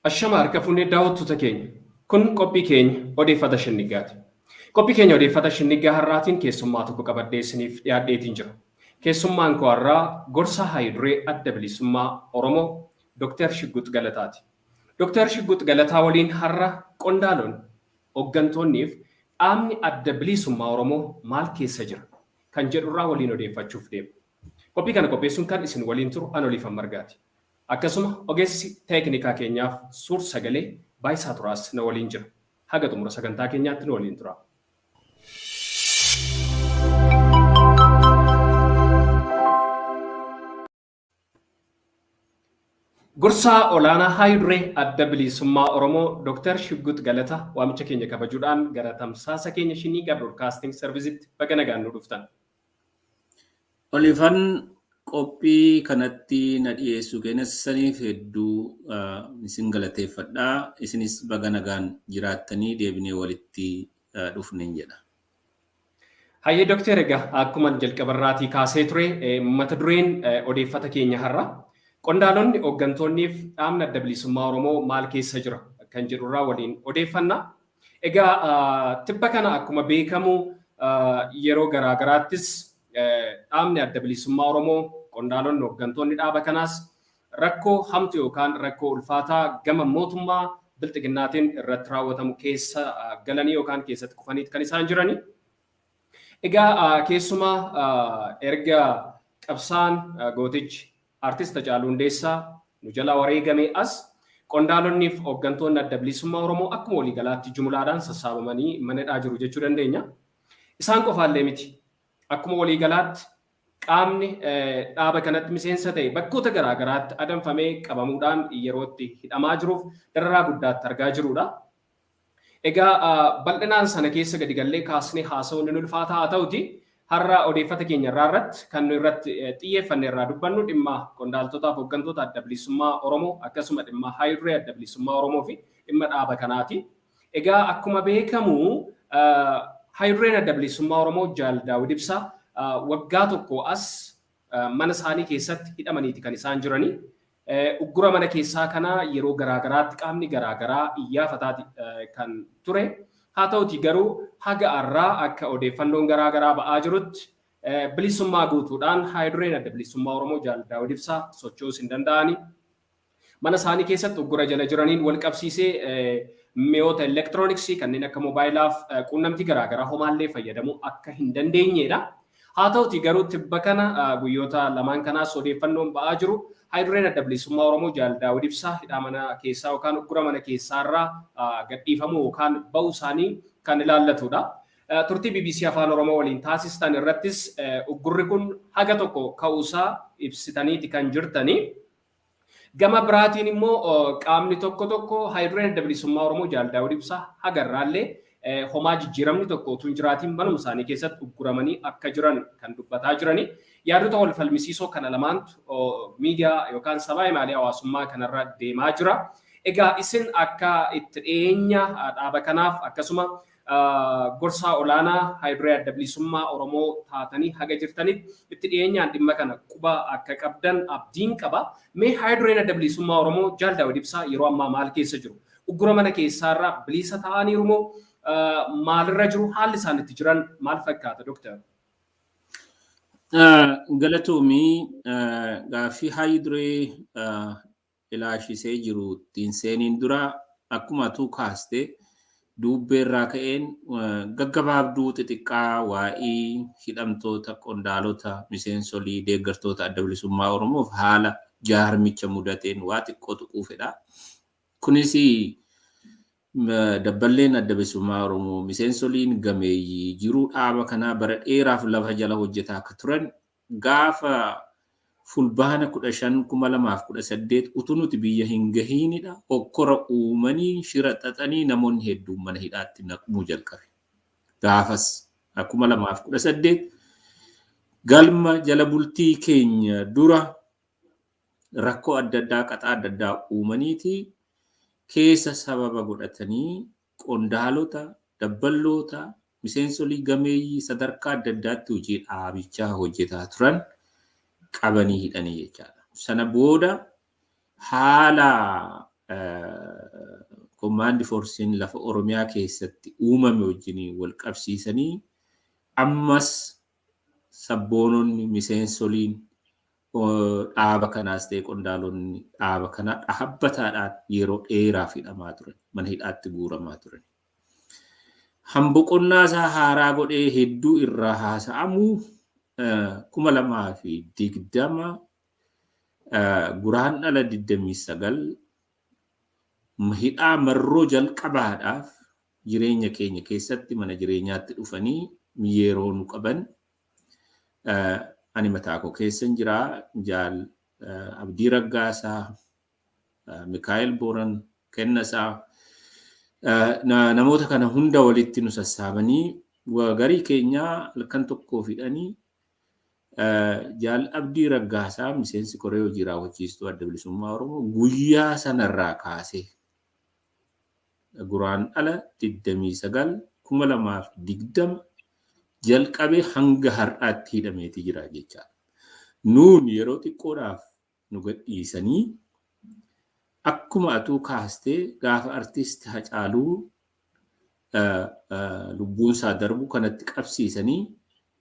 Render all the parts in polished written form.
Ashama harka fuunee daawwattoota keenya. Kun qophii keenya odeeffata shinnigaati. Qophii keenya odeeffata shinnigaa har'aatiin keessummaa tokko qabadhee isiniif dhiyaadheetiin jira. Keessummaan koo har'aa gorsa haayiduree adda bilisummaa Oromoo Dr. Shigguut Galataati. Dr. Shigguut Galataa waliin har'a qondaalonni hooggantoonniif dhaabni adda bilisummaa Oromoo maal keessa jira kan jedhurraa waliin odeeffachuuf deema. Qophii kana qopheessuun kan isin waliin turu Anoliifan Margaati. Akkasuma ogeessi teeknikaa keenyaaf suur sagalee Baayisaa Turaas na waliin jira. Haga xumura sagantaa keenyaatti nu waliin tura. Gorsaa olaanaa haayiduree adda bilisummaa Oromoo Dr. Shigguut Galataa waamicha keenya kabajuudhaan gara tamsaasa keenya Shinnigaa Broadcasting Service'itti baga nagaan nu dhuftan. Olifan qophii kanatti na dhiyeessu keenyasaniif hedduu isin galateeffadhaa. Isinis baga nagaan jiraattanii deebinee walitti dhufneen jedha. Hayyee Dookter egaa akkuma jalqabarraatii kaasee ture mata dureen odeeffata keenya har'a qondaalonni hooggantoonniif dhaabni adda bilisummaa Oromoo maal keessa jira kan jedhurraa waliin odeeffannaa. Egaa tibba kana akkuma beekamu yeroo garaagaraattis dhaabni adda bilisummaa Oromoo qondaalonni hooggantoonni dhaaba kanaas rakkoo hamtu yookaan rakkoo ulfaataa gama mootummaa bilxiginnaatiin irratti raawwatamu keessa galanii yookaan keessatti kufanii kan isaan jirani. Egaa keessumaa erga qabsaan gootichi artist Hacaaluu Hundeessaa nu jalaa wareegame as qondaalonniif hooggantoonni adda bilisummaa Oromoo akkuma waliigalaatti jumlaadhaan sassaabamanii manadhaa jiru jechuu dandeenya. Isaan qofaallee miti. Akkuma waliigalaatti qaamni dhaaba kanatti miseensa ta'e bakkoota garaagaraatti adamfamee qabamuudhaan yerootti hidhamaa jiruuf dararaa guddaatti argaa jirudha. Egaa bal'inaan sana keessa gadi gallee kaasnee haasa'uun ni ulfaataa haa ta'uti. Har'a odeeffata keenya irratti kan nu irratti xiyyeeffanne irraa dubbannu dhimma qondaaltotaaf hooggantoota adda bilisummaa Oromoo akkasuma dhimma haayiduree adda bilisummaa Oromoo fi dhimma dhaaba kanaati. Egaa akkuma beekamu haayidureen adda bilisummaa Oromoo Jaal Daawud Ibsaa waggaa tokko as mana isaanii keessatti hidhamaniiti kan isaan jirani. Uggura mana keessaa kana yeroo garaagaraatti qaamni garaagaraa iyyaafataa kan ture. Haa ta'uti garuu haga har'aa akka odeeffannoon garaagaraa ba'aa jirutti bilisummaa guutuudhaan haayidureen adda bilisummaa Oromoo Jaal Daawud Ibsaa socho'uu hin danda'ani. Mana isaanii keessatti uggura jala jiraniin wal qabsiisee mi'oota elektirooniksii kanneen akka moobaayilaa fi quunnamtii garaagaraa homaallee fayyadamuu akka hin dandeenyedha. Haa ta'uti garuu tibba kana guyyoota lamaan kanaas odeeffannoon ba'aa jiru. Haayidureen adda bilisummaa Oromoo Jaal Daawud Ibsaa hidhaa mana keessaa yookaan uggura mana keessaarraa gadhiifamuu yookaan ba'uu isaanii kan ilaallatudha. Turtii BBC Afaan Oromoo waliin taasistan irrattis uggurri kun haga tokko ka'uusaa ibsitaniiti kan jirtani. Gama biraatiin immoo qaamni tokko haayidureen adda bilisummaa Oromoo Jaal Daawud Ibsaa haga irraallee homaa jijjiiramni tokko utuu hin jiraatiin manuma isaanii keessatti ugguramanii akka jiran kan dubbataa jirani. Yaadota wal falmisiisoo kana lamaantu miidiyaa yookaan sabaa himaalee hawaasummaa kanarra deemaa jira. Egaa isin akka itti dhiyeenya dhaaba kanaaf akkasuma gorsaa olaanaa haayiduree adda bilisummaa Oromoo taatanii haga jirtanitti itti dhiyeenyaan dhimma kana quba akka qabdan abdiin qaba. Mee haayidureen adda bilisummaa Oromoo Jaal Daawud Ibsaa yeroo ammaa maal keessa jiru? Uggura mana keessaarraa bilisa ta'aniiru moo maalirra jiru? Haalli isaan itti jiran maal fakkaata Dookter? Galatoomii gaaffii haayiduree ilaashisee jiru ittiin seeniin dura akkuma atuu kaaste duubbeerraa ka'een gaggabaabduu xixiqqaa waa'ee hidhamtoota qondaalota miseensolii deeggartoota adda bilisummaa Oromoof haala jaarmicha mudateen waa xiqqoo tuquu fedha. Kunis dabballeen adda bilisummaa Oromoo miseensoliin gameeyyii jiruu dhaaba kanaa bara dheeraaf lafa jala hojjetaa akka turan gaafa fulbaana 15/2018 utuu nuti biyya hin gahiinidha. Okkora uumanii shira xaxanii namoonni hedduun mana hidhaatti naqamuu jalqabe. Gaafas 2018 galma jala bultii keenya dura rakkoo adda addaa qaxaa adda addaa uumaniiti keessa sababa godhatanii qondaalota dabballoota miseensolii gameeyyii sadarkaa adda addaatti hojii dhaabichaa hojjetaa turan qabanii hidhanii jechaadha. Sana booda haala komaandi foorsiin lafa Oromiyaa keessatti uumame wajjin wal qabsiisanii ammas sabboononni miseensoliin dhaaba kanaas ta'e qondaalonni dhaaba kanaa dhaabbataadhaan yeroo dheeraaf hidhamaa turan, mana hidhaatti guuramaa turan. Hamboqonnaa isaa haaraa godhee hedduu irraa haasa'amu 2020 guraandhala 29 hidhaa marroo jalqabaadhaaf jireenya keenya keessatti mana jireenyaatti dhufanii yeroo nu qaban ani mataa koo keessan jira jaal Abdii Raggaasaa, Mikaa'el Booran Kennasaa namoota kana hunda walitti nu sassaabanii garii keenyaa halkan tokkoo fidanii jaal Abdii Raggaasaa miseensi koree hojii raawwachiistuu adda bilisummaa Oromoo guyyaa sanarraa kaasee guraandhala 29 2020 jalqabee hanga har'aatti hidhameeti jira jechaadha. Nuun yeroo xiqqoodhaaf nu gadhiisanii akkuma atuu kaastee gaafa artisti Hacaaluu lubbuunsaa darbu kanatti qabsiisanii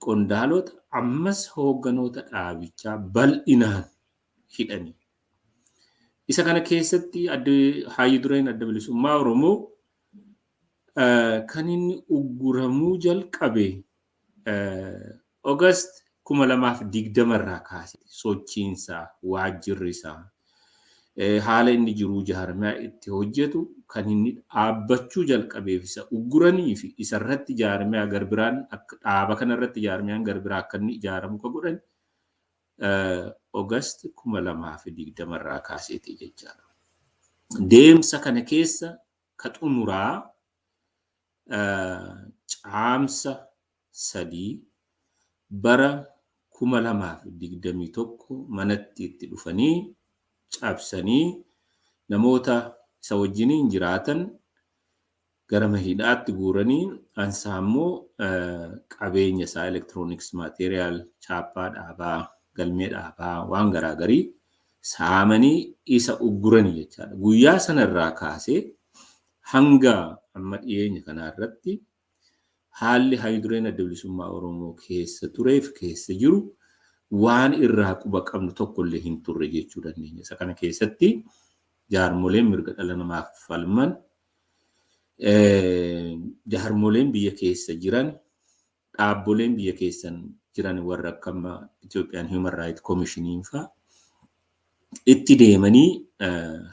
qondaalota ammas hoogganoota dhaabichaa bal'inaan hidhanii. Isa kana keessatti Hayyu Dureen adda bilisummaa Oromoo kan inni ugguramuu jalqabe August 2020 irraa kaase sochiinsaa waajjirri isaa haala inni jiruu jaarmiyaa itti hojjetu kan inni dhaabbachuu jalqabeef isa ugguranii fi isarratti jaarmiyaa garbiraan akka dhaaba kanarratti jaarmiyaan garbiraa akka inni ijaaramu ka godhan August 2020 irraa kaaseeti jechaadha. Deemsa kana keessa ka xumuraa caamsa 3 bara 2021 manatti itti dhufanii cabsanii namoota isa wajjiniin jiraatan gara hidhaatti guuranii ansaammoo qabeenya isaa electronics material chaappaa dhaabaa galmee dhaabaa waan garaagarii saamanii isa ugguranii jechaadha. Guyyaa sanarraa kaasee hanga amma dhiyeenya kanarratti haalli Hayyu Dureen adda bilisummaa Oromoo keessa tureef keessa jiru waan irraa quba qabnu tokkollee hin turre jechuu dandeenya. Isa kana keessatti jaarmoleen mirga dhala namaaf falman, jaarmoleen biyya keessa jiran, dhaabboleen biyya keessan jiran warra akka Ethiopian Human Rights Commission faa itti deemanii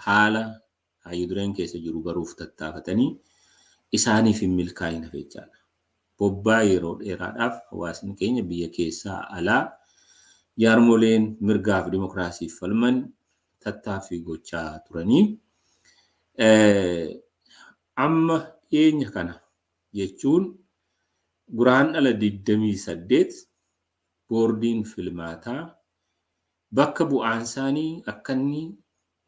haala Hayyu Dureen keessa jiru baruuf tattaafatanii isaaniif hin milkaa'ina jechaadha. Bobbaa yeroo dheeraadhaaf hawaasni keenya biyya keessaa alaa jaarmoleen mirgaaf dimokiraasiif falman tattaaffii gochaa turanii amma dhiyeenya kana jechuun guraandhala 28 boordiin filmaataa bakka bu'aan isaanii akka inni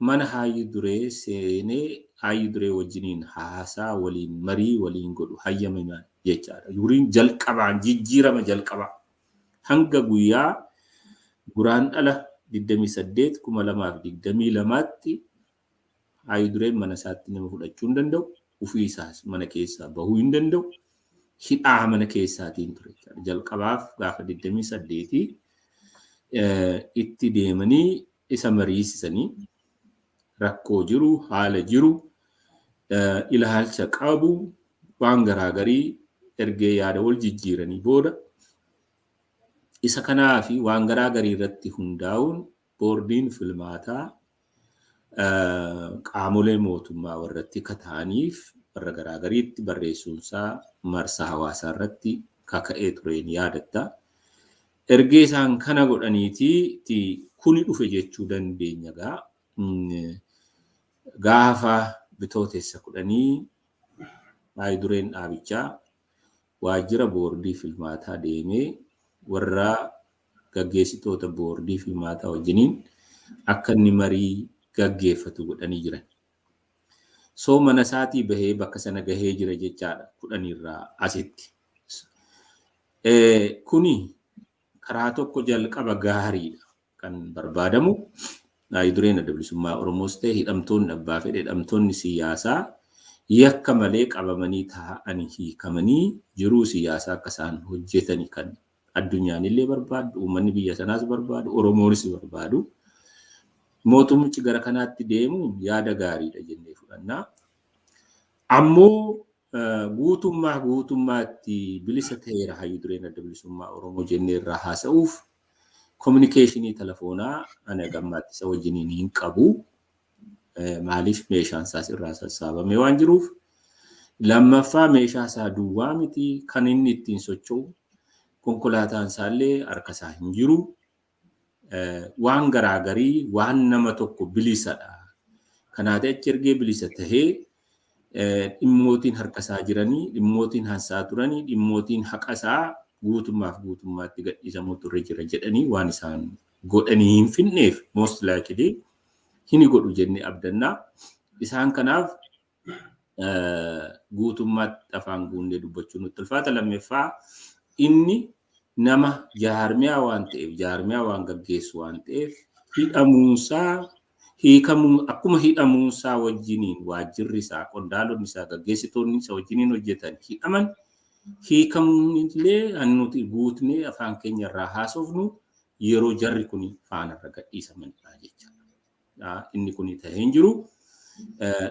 mana Hayyu Duree seenee Hayyu Duree wajjiniin haasaa waliin marii waliin godhu hayyamaman jechaadha. Yuriin jalqabaan jijjiirama jalqabaa hanga guyyaa guraandhala 28 2022tti Hayyu Dureen mana isaatti nama fudhachuu hin danda'u, ofii isaas mana keessaa bahuu hin danda'u, hidhaa mana keessaatiin ture. Jalqabaaf gaafa 28 itti deemanii isa mariisisanii rakkoo jiru, haala jiru, ilaalcha qabu, waan garaagarii ergee yaada wal jijjiiranii booda isa kanaa fi waan garaagarii irratti hundaa'uun boordiin filmaataa qaamolee mootummaa warratti kata'aniif warra garaagariitti barreessuunsaa marsaa hawaasaa irratti kaka'ee tureen yaadatta. Ergee isaan kana godhaniiti kuni dhufe jechuu dandeenya gaafa bitootessa 10 Hayyu Dureen dhaabichaa waajjira boordii filmaataa deemee warra gaggeessitoota boordii filmaataa wajjiniin akka inni marii gaggeeffatu godhanii jiran. So mana isaatii bahee bakka sana gahee jira jechaadha 10 irraa asitti. Kuni karaa tokko jalqaba gaariidha kan barbaadamu. Hayyudureen adda bilisummaa Oromoos ta'e hidhamtoonni abbaa fedhe hidhamtoonni siyaasaa yakka malee qabamanii taa'anii hiikamanii jiruu siyaasaa akka isaan hojjetanii kan addunyaan illee barbaadu, uummanni biyya sanaas barbaadu, Oromoonis barbaadu. Mootummichi gara kanaatti deemu yaada gaariidha jennee fudhanna. Ammoo guutummaatti bilisa ta'eera hayyudureen adda bilisummaa Oromoo jennee irraa haasa'uuf kominikeeshinii telefoonaa ana gammaatti isa wajjiniin hin qabu. Maaliif meeshaan isaas irraa sassaabame waan jiruuf. Lammaffaa meeshaa isaa duwwaa miti kan inni ittiin socho'u konkolaataan isaallee harka isaa hin jiru. Waan garaagarii waan nama tokko bilisadha. Kanaaf achi ergee bilisa tahee dhimmootiin harka isaa jiranii, dhimmootiin hansaa turanii, dhimmootiin haqa isaa guutummaatti gadhiisamuu turre jira jedhanii waan isaan godhanii hin finneef most likely hin godhu jennee abdannaa. Isaan kanaaf guutummaatti afaan guunnee dubbachuun nutti ulfaata. Lammaffaa inni nama jaarmiyaa waan ta'eef, jaarmiyaa waan gaggeessu waan ta'eef hidhamuunsaa hiikamuu akkuma hidhamuunsaa wajjiniin waajjirri isaa qondaalonni isaa gaggeessitoonni isaa wajjiniin hojjetan hidhaman hiikamuun illee nuti guutnee afaan keenya irraa haasofnu yeroo jarri kun faanarra gadhiisamanidha jechuudha. Inni kun ta'ee hin jiru.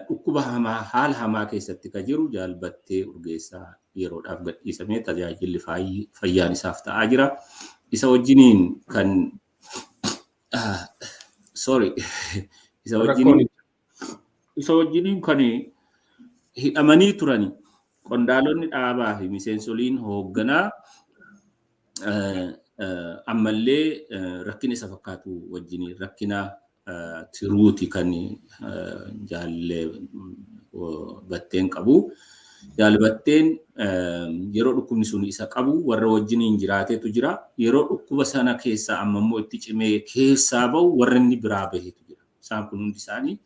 Dhukkuba hamaa haala hamaa keessatti kan jiru jaalbattee urgeessaa yeroodhaaf gadhiisamee tajaajilli fayyaan isaaf ta'aa jira. Isa wajjiniin kan isa wajjiniin kan hidhamanii turani qondaalonni dhaabaa fi miseensoliin hoogganaa ammallee rakkina isa fakkaatu wajjiniin rakkina tiruuti kan jaalle batteen qabu. Jaalbatteen yeroo dhukkubni sun isa qabu warra wajjiniin jiraateetu jira. Yeroo dhukkuba sana keessaa ammammoo itti cimee keessaa bahu warra inni biraa baheetu jira. Isaan kun hundi isaanii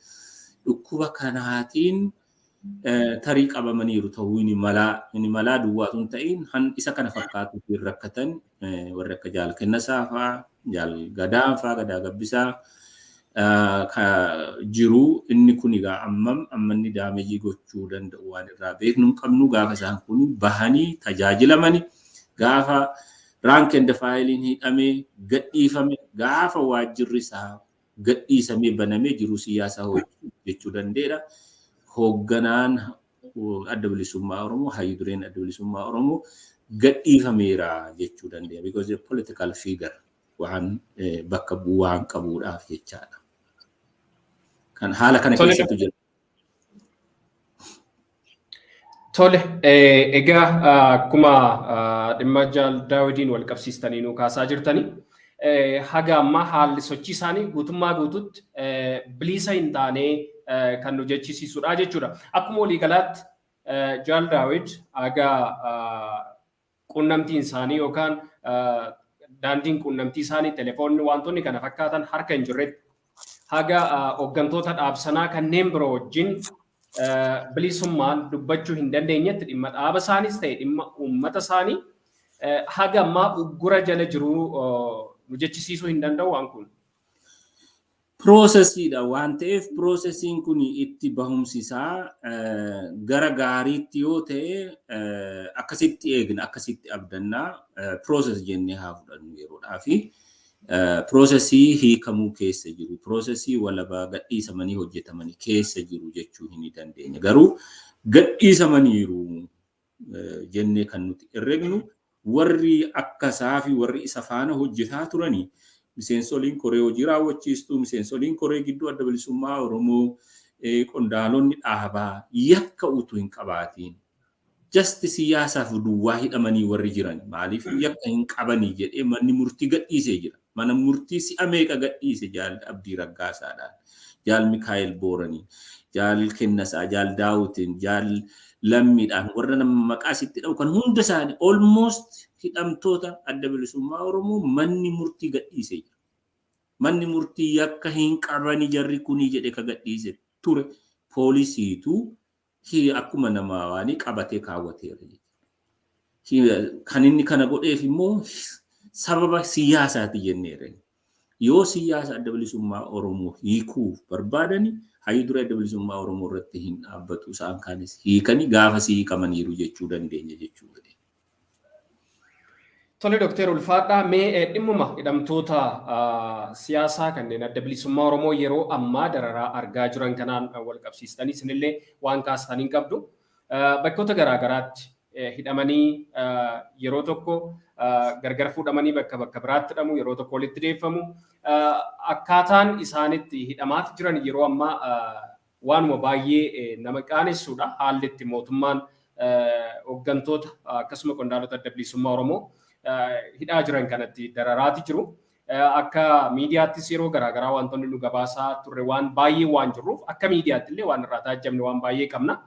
dhukkuba kanaatiin tarii qabamaniiru ta'uu inni malaa duwwaatu hin ta'in isa kana fakkaatu rakkatan warra akka jaal kennasaa fa'aa, jaal gadaa fa'aa, gadaa gabbisaa jiru. Inni kun egaa ammanni daamejii gochuu danda'u waan irraa beeknu hin qabnu. Gaafa isaan kun bahanii tajaajilamani, gaafa rank and file hidhamee gadhiifame, gaafa waajjirri isaa gadhiisamee banamee jiru siyaasaa hojjechuu danda'eera. Hoogganaan adda bilisummaa Oromoo, hayyudureen adda bilisummaa Oromoo gadhiifameera jechuu dandeenya. Because a political figure waan bakka bu'aan qabuudhaaf jechaadha. Kan haala kana keessatti jira. Tole, egaa akkuma dhimma jaal Daawudiin wal qabsiistanii nu kaasaa jirtanii haga ammaa haalli sochii isaanii guutummaa guututti bilisa hin taane kan nu jechisiisudha jechuudha. Akkuma waliigalaatti jaal Daawud haga quunnamtiin isaanii yookaan daandiin quunnamtii isaanii telefoonni wantoonni kana fakkaatan harka hin jirretti haga hooggantoota dhaabsanaa kanneen biroo wajjin bilisummaan dubbachuu hin dandeenyetti dhimma dhaaba isaanis ta'e dhimma uummata isaanii haga ammaa uggura jala jiru nu jechisiisuu hin danda'u waan kun. Piroosesiidha waan ta'eef piroosesiin kun itti bahumsisaa gara gaariitti yoo ta'e akkasitti eegna akkasitti abdannaa pirooses jennee haa fudhannu yeroodhaafi. Piroosesii hiikamuu keessa jiru, piroosesii walabaa gadhiisamanii hojjetamanii keessa jiru jechuu hin dandeenya. Garuu gadhiisamaniiru jennee kan nuti herregnu warri akkasaa fi warri isa faana hojjetaa turanii miseensoliin koree hojii raawwachiistuu, miseensoliin koree gidduu adda bilisummaa Oromoo, qondaalonni dhaabaa yakka utuu hin qabaatiin just siyaasaaf duwwaa hidhamanii warri jiran maaliif yakka hin qabanii jedhee manni murtii gadhiisee jira. Mana murtii si'a meeqa gadhiise jaal Abdii Raggaasaadhaan, jaal Mikaa'el Booranii, jaal Kennasaa, jaal Daawutiin, jaal Lammiidhaan warra nama maqaa sitti dha'u kan hunda isaanii almost hidhamtoota adda bilisummaa Oromoo manni murtii gadhiisee jira. Manni murtii yakka hin qabanii jarri kunii jedhe ka gadhiise ture poolisiitu akkuma nama waanii qabatee kaawwateera. Kan inni kana godheef immoo sababa siyaasaati jenneera. yoo siyaasa adda bilisummaa Oromoo hiikuuf barbaadani hayyu dura adda bilisummaa Oromoo irratti hin dhaabbatu isaan kaanis hiikanii gaafa hiikamaniiru jechuu dandeenya jechuudha. Tole Dr. Ulfaadhaa mee dhimmuma hidhamtoota siyaasaa kanneen adda bilisummaa Oromoo yeroo ammaa dararaa argaa jiran kanaan wal qabsiistanii isinillee waan kaastanii qabdu. Bakkoota garaagaraatti hidhamanii yeroo tokko gargar fuudhamanii bakka biraatti hidhamu yeroo tokko walitti deeffamu. Akkaataan isaanitti hidhamaatti jiran yeroo ammaa waanuma baay'ee nama qaanessuudha. Haalli itti mootummaan hooggantoota akkasuma qondaalota adda bilisummaa Oromoo hidhaa jiran kanatti dararaati jiru. Akka miidiyaattis yeroo garaagaraa wantoonni nu gabaasaa turre waan baay'ee waan jirruuf akka miidiyaatti illee waan irraa taajjabne waan baay'ee qabna.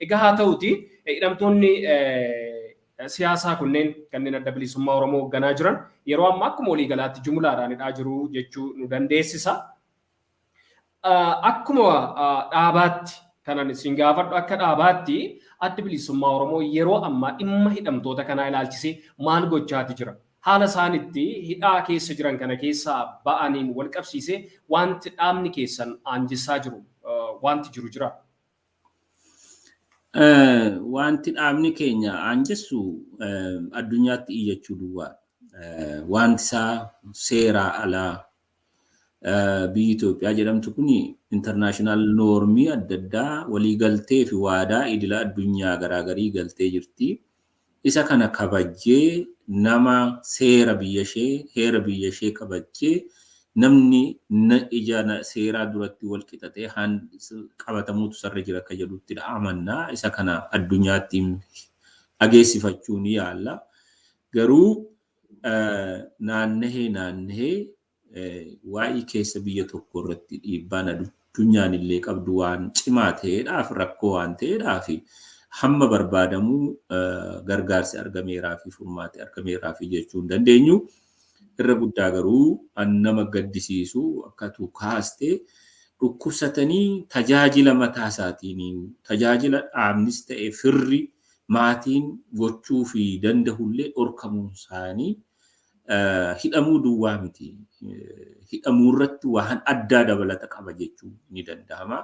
Egaa haa ta'uti hidhamtoonni siyaasaa kanneen adda bilisummaa Oromoo hoogganaa jiran yeroo ammaa akkuma waliigalaatti jumlaadhaan hidhaa jiru jechuu nu dandeessisa. Akkuma dhaabaatti kanan isin gaafadhu akka dhaabaatti adda bilisummaa Oromoo yeroo ammaa dhimma hidhamtoota kanaa ilaalchisee maal gochaati jira? Haala isaanitti hidhaa keessa jiran kana keessaa ba'aniin wal qabsiisee wanti dhaabni keessan aanjessaa jiru wanti jiru jira? Wanti dhaabni keenya aanjessu addunyaatti iyyachuu duwwaa. Wanti isaa seeraa alaa biyyi Itoophiyaa jedhamtu kuni international normii adda addaa walii galtee fi waadaa idila addunyaa garaagarii galtee jirti. Isa kana kabajjee nama seera biyya ishee heera biyya ishee kabajjee namni ija seeraa duratti wal qixatee qabatamuutu sarra jira akka jedhutti amannaa. Isa kana addunyaatti dhageessifachuu ni yaalla. Garuu naannahee waa'ee keessa biyya tokko irratti dhiibbaan addunyaan illee qabdu waan cimaa ta'eedhaaf rakkoo waan ta'eedhaaf hamma barbaadamuu gargaarsi argameeraa fi furmaati argameeraa fi jechuu hin dandeenyu. Irra guddaa garuu nama gaddisiisu akkatu kaastee dhukkubsatanii tajaajila mataa isaatiin tajaajila dhaabnis ta'e firri maatiin gochuu fi danda'ullee dhorkamuun isaanii hidhamuu duwwaa miti. Hidhamuu irratti waan addaa dabalata qaba jechuun ni danda'ama.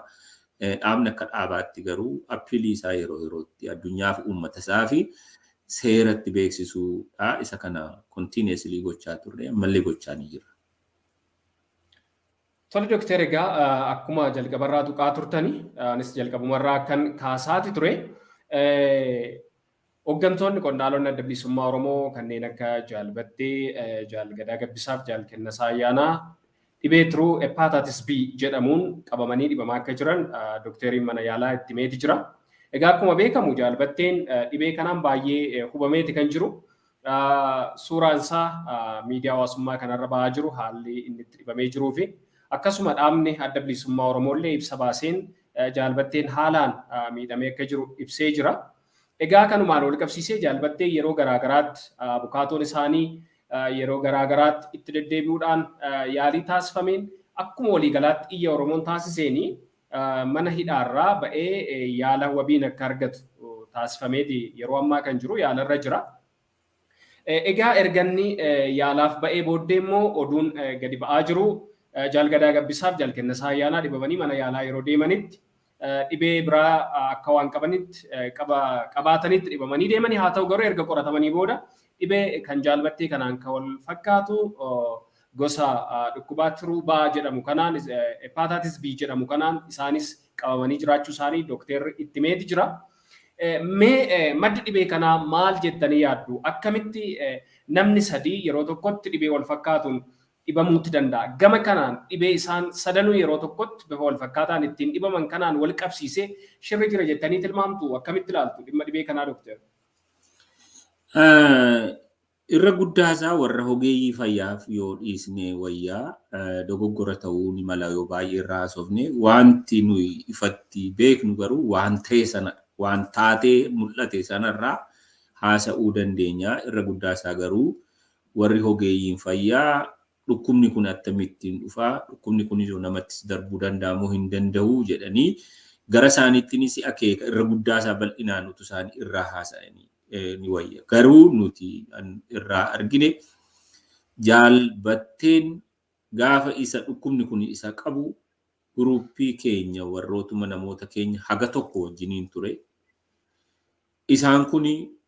Dhaabni akka dhaabaatti garuu appiilii isaa yeroo yerootti addunyaaf uummata isaa fi seeratti beeksisuudha. Isa kana kontiineesilii gochaa turre ammallee gochaa ni jira. Tole Dookter, egaa akkuma jalqabarraa tuqaa turtanii anis jalqabumarraa kan kaasaati ture. Hooggantoonni qondaalonni adda bilisummaa Oromoo kanneen akka Jaal Battee, Jaal Gadaa Gabbisaaf, Jaal Kennasaa Ayyaanaa dhibee tiruu hepatitis B jedhamuun qabamanii dhibamaa akka jiran Dookteriin mana yaalaa itti meeti jira. Egaa akkuma beekamu Jaal Batteen dhibee kanaan baay'ee hubameeti kan jiru. Suuraan isaa miidiyaa hawaasummaa kanarra ba'aa jiru haalli inni itti dhibamee jiruu fi akkasuma dhaabni adda bilisummaa Oromoo illee ibsa baaseen Jaal Batteen haalaan miidhamee akka jiru ibsee jira. Egaa kanumaan wal qabsiisee Jaal Battee yeroo garaagaraatti bukaatoon isaanii yeroo garaagaraatti itti deddeebi'uudhaan yaalii taasifameen akkuma waliigalaatti iyya Oromoon taasiseeni mana hidhaarraa ba'ee yaala wabiin akka argatu taasifameeti yeroo ammaa kan jiru yaalarra jira. Egaa erganni yaalaaf ba'ee booddee immoo oduun gadi ba'aa jiru Jaal Gadaa Gabbisaaf Jaal Kennasaa Ayyaanaa dhibamanii mana yaalaa yeroo deemanitti dhibee biraa akka waan qabaatanitti dhibamanii deemanii haa ta'u garuu erga qoratamanii booda dhibee kan Jaal Battee kanaan kan wal fakkaatu gosa dhukkubaa tiruu B jedhamu kanaan hepatitis B jedhamu kanaan isaanis qabamanii jiraachuu isaanii Dookterri itti meeti jira. Mee maddi dhibee kanaa maal jettanii yaaddu? Akkamitti namni sadii yeroo tokkotti dhibee wal fakkaatuun dhibamuutti danda'a? Gama kanaan dhibee isaan sadanuu yeroo tokkotti bifa wal fakkaataan ittiin dhibaman kanaan wal qabsiisee shirri jira jettanii tilmaamtu? Akkamitti ilaaltu dhimma dhibee kanaa Dookter? Irra guddaa isaa warra ogeeyyii fayyaaf yoo dhiisne wayyaa dogoggora ta'uu ni mala yoo baay'ee irraa haasofne wanti nuyi ifatti beeknu garuu waan ta'e sana waan taatee mul'ate sanarraa haasa'uu dandeenya. Irra guddaa isaa garuu warri ogeeyyiin fayyaa dhukkubni kun akkamittiin dhufaa, dhukkubni kun yoo namatti darbuu danda'amuu hin danda'u jedhanii gara isaaniittinis akeeka irra guddaa isaa bal'inaan utuu isaanii irraa haasa'anii ni wayya. Garuu nuti irraa argine Jaal Batteen gaafa isa dhukkubni kun isa qabu guruppii keenya warrootuma namoota keenya haga tokko wajjiniin ture. Isaan kun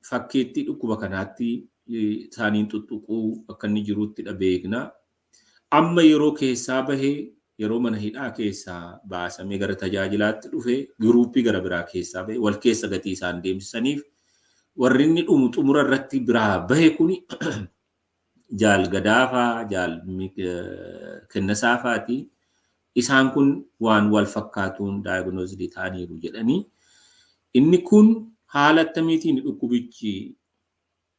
fakkeettii dhukkuba kanaatti isaaniin tuttuquu akka inni jirutti beekna. Amma yeroo keessaa bahee yeroo mana hidhaa keessaa baasamee gara tajaajilaatti dhufe guruppii gara biraa keessaa bahee wal keessa gatii isaan deemsisaniif warri inni dhumu xumura irratti biraa bahe kuni jaal Gadaafaa, jaal Kennasaafaati. Isaan kun waan wal fakkaatuun diagnosed ta'aniiru jedhanii. Inni kun haala akkamiitiin dhukkubichi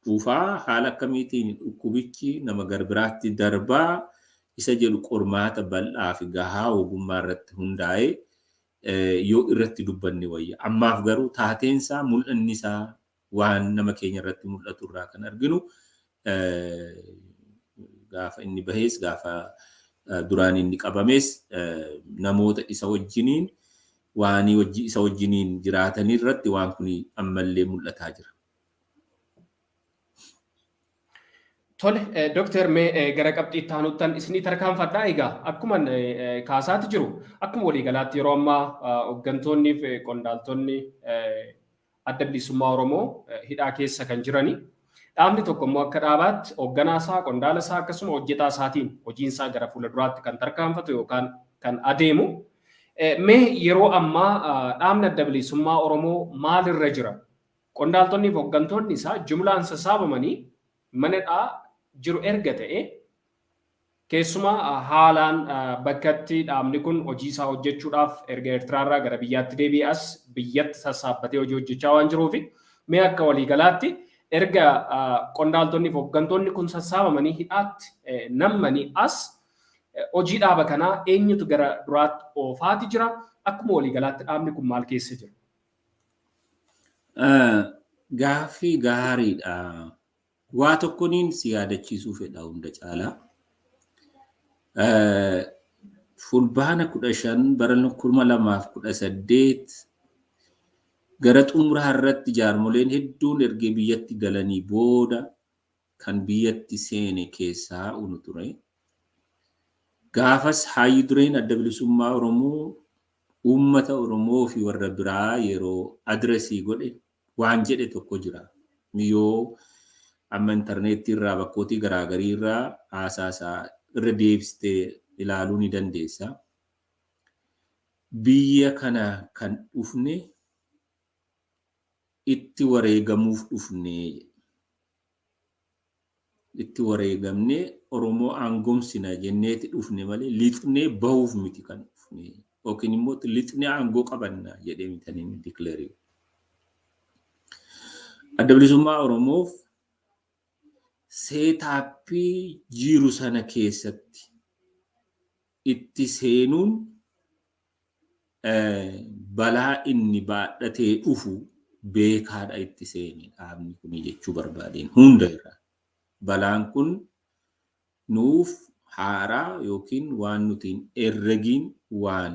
dhufaa, haala akkamiitiin dhukkubichi nama garbiraatti darbaa isa jedhu qormaata bal'aa fi gahaa ogummaa irratti hundaa'ee yoo irratti dubbanne wayya. Ammaaf garuu taateensaa mul'anni isaa waan nama keenya irratti mul'atu irraa kan arginu gaafa inni bahees gaafa duraan inni qabames namoota isa wajjiniin waanii wajji isa wajjiniin jiraatanii irratti waan kun ammallee mul'ataa jira. Tole, Dr. Mee gara qabxii itti aanuuttan isinii tarkaanfadhaa egaa akkuma kaasaati jiru akkuma waliigalaatti yeroo ammaa hooggantoonnii fi qondaaltonni adda bilisummaa Oromoo hidhaa keessa kan jiranii. Dhaabni tokko immoo akka dhaabaatti hoogganaasaa, qondaalaasaa akkasuma hojjetaa isaatiin hojiinsaa gara fuulduraatti kan tarkaanfatu yookaan kan adeemu. Mee yeroo ammaa dhaabni adda bilisummaa Oromoo maalirra jira? Qondaaltonni fi hooggantoonni isaa jumlaan sassaabamanii manadhaa jiru erga ta'e keessumaa haalaan bakkatti dhaabni kun hojii isaa hojjechuudhaaf erga Eertiraarraa gara biyyaatti deebi'as biyyatti sassaabbatee hojii hojjechaa waan jiruuf mee akka waliigalaatti erga qondaaltonni fi hooggantoonni kun sassaabamanii hidhaatti nammanii as hojii dhaaba kanaa eenyutu gara duraatti oofaati jira? Akkuma waliigalaatti dhaabni kun maal keessa jira? Gaaffii gaariidha. Waa tokkoniin si yaadachiisuu fedha hunda caalaa. Fulbaana 15 bara 2018 gara xumuraa irratti jaarmoleen hedduun erga biyyatti galanii booda kan biyyatti seene keessaa unu ture. Gaafas hayyu dureen adda bilisummaa Oromoo uummata Oromoo fi warra biraa yeroo adresii godhe waan jedhe tokko jira. Yoo amma intarneetii irraa bakkootii garaagarii irraa haasaasaa irra deebistee ilaaluu ni dandeessa. Biyya kana kan dhufne itti wareegamuuf dhufne. Itti wareegamne Oromoo aangomsina jenneeti dhufne malee lixnee bahuuf miti kan dhufne. Yookiin immoo lixnee aangoo qabanna jedhee mitaniin dikleerii. Adda bilisummaa Oromoof seetaappii jiru sana keessatti itti seenuun balaa inni baadhatee dhufu beekaadha itti seene dhaabni kun jechuu barbaadeen hunda irraa. Balaan kun nuuf haaraa yookiin waan nutiin herregiin waan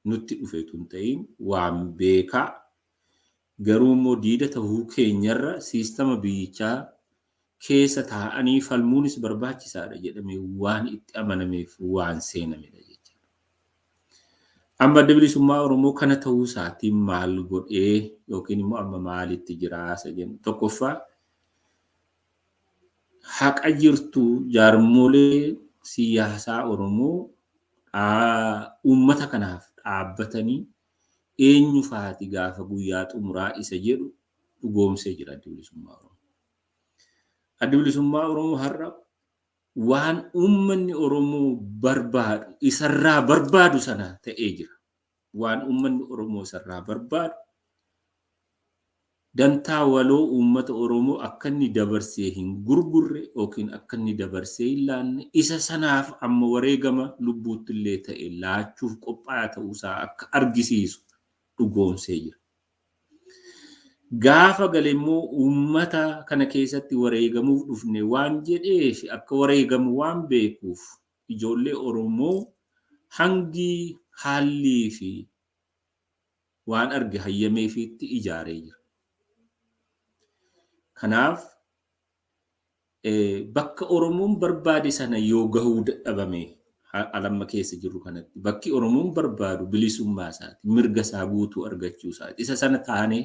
nutti dhufe tun ta'in waan beekaa garuu immoo diida ta'uu keenyarra siistama biyyichaa keessa taa'anii falmuunis barbaachisaadha jedhamee waan itti amanameef waan seenamedha jechuudha. Amma adda bilisummaa Oromoo kana ta'uu isaatiin maal godhee yookiin immoo amma maalitti jiraasa jennu tokkoffaa haqa jirtu jaarmolee siyaasaa Oromoo uummata kanaaf dhaabbatanii eenyu faati gaafa guyyaa xumuraa isa jedhu dhugoomsee jira adda bilisummaa Oromoo. Adda bilisummaa Oromoo har'a waan uummanni Oromoo barbaadu isarraa barbaadu sana ta'ee jira. Waan uummanni Oromoo isarraa barbaadu dantaa waloo uummata Oromoo akka inni dabarsee hin gurgurre yookiin akka inni dabarsee hin laanne isa sanaaf amma wareegama lubbuutti illee ta'e laachuuf qophaa'aa ta'uusaa akka argisiisu dhugoomsee jira. Gaafa galemmoo uummata kana keessatti wareegamuuf dhufne waan jedheef akka wareegamu waan beekuuf ijoollee Oromoo hangi haalli fi waan arge hayyameefiitti ijaaree jira. Kanaaf bakka Oromoon barbaade sana yoo gahuu dadhabame alamma keessa jiru kanatti bakki Oromoon barbaadu bilisummaa isaati mirga isaa guutuu argachuu isaati isa sana taanee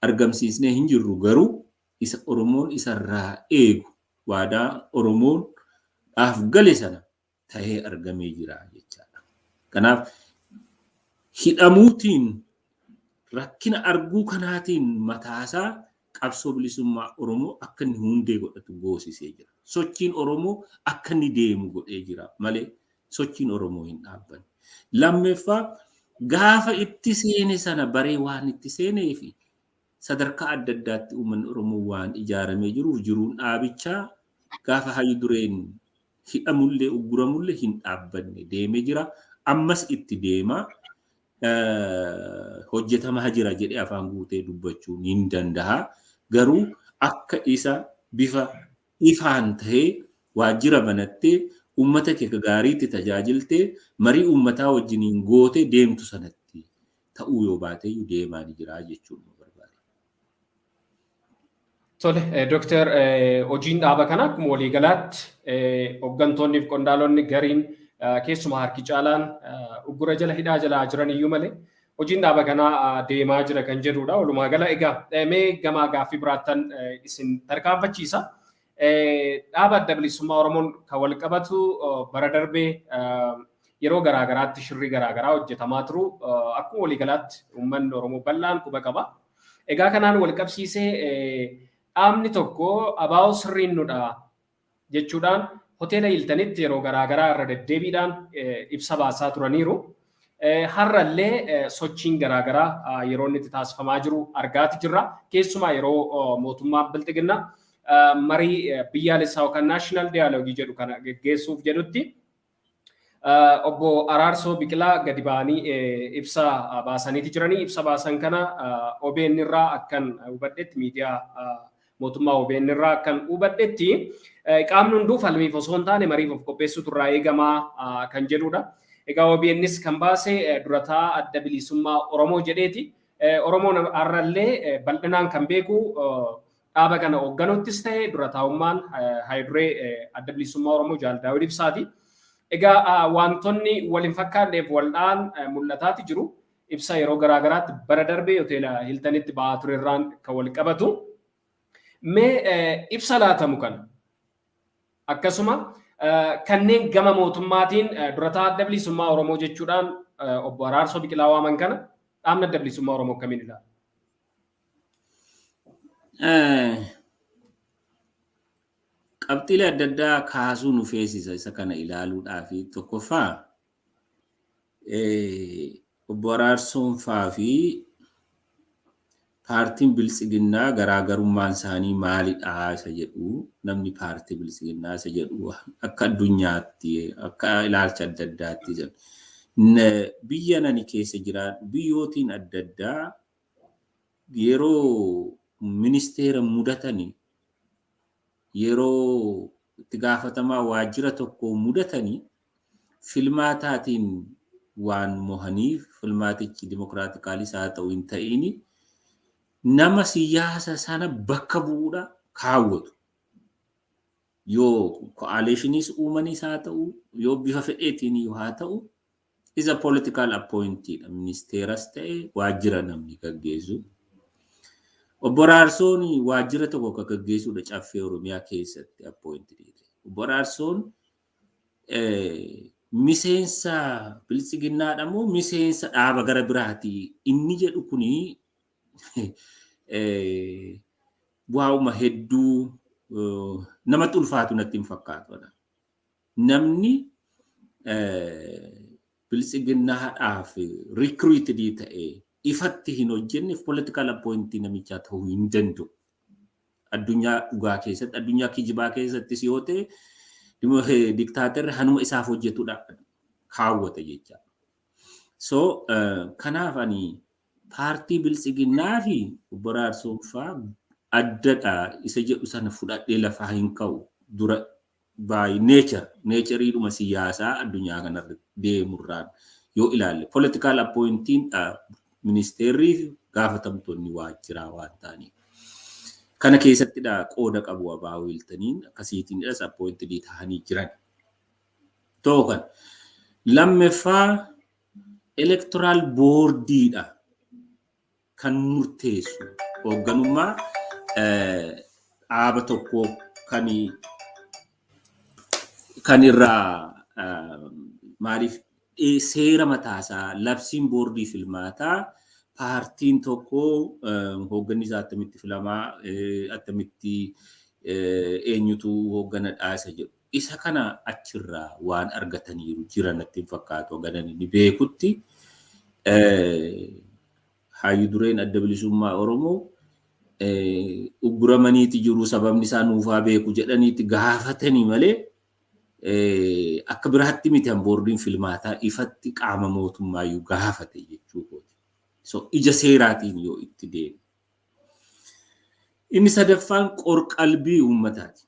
argamsiisnee hin jirru garuu isa Oromoon isarraa eegu waadaa Oromoon dhaaf gale sana ta'ee argamee jira jechaadha. Kanaaf hidhamuutiin rakkina arguu kanaatiin mataasaa qabsoo bilisummaa Oromoo akka inni hundee godhatu goosisee jira. Sochiin Oromoo akka inni deemu godhee jira malee sochiin Oromoo hin dhaabbanne. Lammeeffaa gaafa itti seene sana baree waan itti seenee fi sadarkaa adda addaatti uummanni Oromoo waan ijaaramee jiruuf jiruun dhaabichaa gaafa hayyu dureen hidhamullee ugguramullee hin dhaabbanne deemee jira. Ammas itti deema. Hojjetamaa jira jedhee afaan guutee dubbachuun hin danda'a. Garuu akka isa bifa ifaan ta'ee waajjira banattee uummata kee gaariitti tajaajiltee marii uummataa wajjiniin gootee deemtu sanatti ta'uu yoo baate deemaa jira jechuudha. Tole, Dr. Hojiin dhaaba kana akkuma waliigalaatti hooggantoonni fi qondaalonni gariin keessumaa harki caalaan uggura jala hidhaa jalaa jiran iyyuu malee hojiin dhaaba kanaa deemaa jira kan jedhudha. Walumaa gala egaa mee gamaa gaaffii biraattan isin tarkaanfachiisa. Dhaaba adda bilisummaa Oromoon kan wal qabatu bara darbee yeroo garaagaraatti shirri garaagaraa hojjetamaa turu akkuma waliigalaatti uummanni Oromoo bal'aan quba qaba. Egaa kanaan wal qabsiisee dhaabni tokko abaa'oo sirriin nudha jechuudhaan hoteela Hiltanitti yeroo garaagaraa irra deddeebiidhaan ibsa baasaa turaniiru. Har'allee sochiin garaagaraa yeroo inni itti taasifamaa jiru argaati jirra. Keessumaa yeroo mootummaan Bilxiginnaa marii biyyaalessaa yookaan naashinaal diyaaloogii jedhu kana geggeessuuf jedhutti obbo Araarsoo Biqilaa gadi ba'anii ibsa baasaniiti jiranii. Ibsa baasan kana OBN irraa akkan hubadhetti miidiyaa mootummaa OBN irraa akkan hubadhetti qaamni hunduu falmiif osoo hin taane mariif of qopheessuutu irraa eegamaa kan jedhudha. Egaa OBNs kan baase durataa adda bilisummaa Oromoo jedheeti. Oromoon har'allee bal'inaan kan beeku dhaaba kana hoogganuttis ta'e durataa'ummaan haayiduree adda bilisummaa Oromoo Jaal Daawud Ibsaati. Egaa wantoonni waliin fakkaanneef waldhaan mul'ataati jiru. Ibsa yeroo garaagaraatti bara darbee hoteela Hiltanitti ba'aa ture irraan kan wal qabatu. Mee ibsa laatamu kana akkasuma kanneen gama mootummaatiin durataa adda bilisummaa Oromoo jechuudhaan obbo Araarsoo Biqilaa waaman kana dhaabni adda bilisummaa Oromoo akkamiin ilaala? Qabxiilee adda addaa kaasuu nu feesisa isa kana ilaaluudhaaf tokkoffaa obbo Araarsoon faa fi paartiin Biltsiginnaa garaagarummaan isaanii maalidha isa jedhu namni paartii Biltsiginnaa isa jedhu akka addunyaatti akka ilaalcha adda addaatti jedhu. Biyya nani keessa jiran biyyootiin adda addaa yeroo ministeera mudatanii yeroo itti gaafatamaa waajjira tokko mudatanii filmaataatiin waan mohaniif filmaatichi dimokiraatikaalis haa ta'u hin ta'ini nama siyaasa sana bakka bu'uudha kaawwatu. Yoo coalitionis uumanis haa ta'u yoo bifa fedheetiin haa ta'u is a political appointee ministeeras ta'e waajjira namni gaggeessu. Obbo Araarsoon waajjira tokko kan gaggeessuudha caffee Oromiyaa keessatti appointee. Obbo Araarsoon miseensa Biltsiginnaadha moo miseensa dhaaba gara biraati inni jedhu kuni waa'uma hedduu namatti ulfaatu natti hin fakkaatu. Namni Biltsiginnaadhaaf recruited ta'e ifatti hin hojjenneef political appointee namichaa ta'uu hin danda'u. Addunyaa dhugaa keessatti, addunyaa kijibaa keessattis yoo ta'e diktaatarri hanuma isaaf hojjetudha kaawwata jecha. So kanaaf ani paartii Biltsiginnaa fi obbo Araarsoon faa addadha isa jedhu sana fudhadhee lafaa hin ka'u dura by natureidhuma siyaasaa addunyaa kanarra deemurraan yoo ilaalle political appointee ministeerri gaafatamtoonni waajjiraa waan ta'aniif. Kana keessattidha qooda qabu Abaa Wiiltaniin akkasiitiinidhas appointii ta'anii jiran. Tokko lammaffaa electoral boardiidha kan murteessu hoogganummaa dhaaba tokko kan irraa maaliif seera mataasaa labsiin boordii filmaataa paartiin tokko hoogganni isaa attamitti filamaa attamitti eenyutu hooggana dhaasa jedhu isa kana achirraa waan argataniiru jiran natti fakkaatu hoogganani ni beekutti Hayyu Dureen Adda Bilisummaa Oromoo ugguramaniiti jiru sababni isaa nuufaa beeku jedhaniiti gaafatanii malee akka biraatti miti an boordiin filmaataa ifatti qaama mootummaayyuu gaafate jechuudha. So ija seeraatiin yoo itti deemu. Inni sadaffaan qorqalbii uummataati.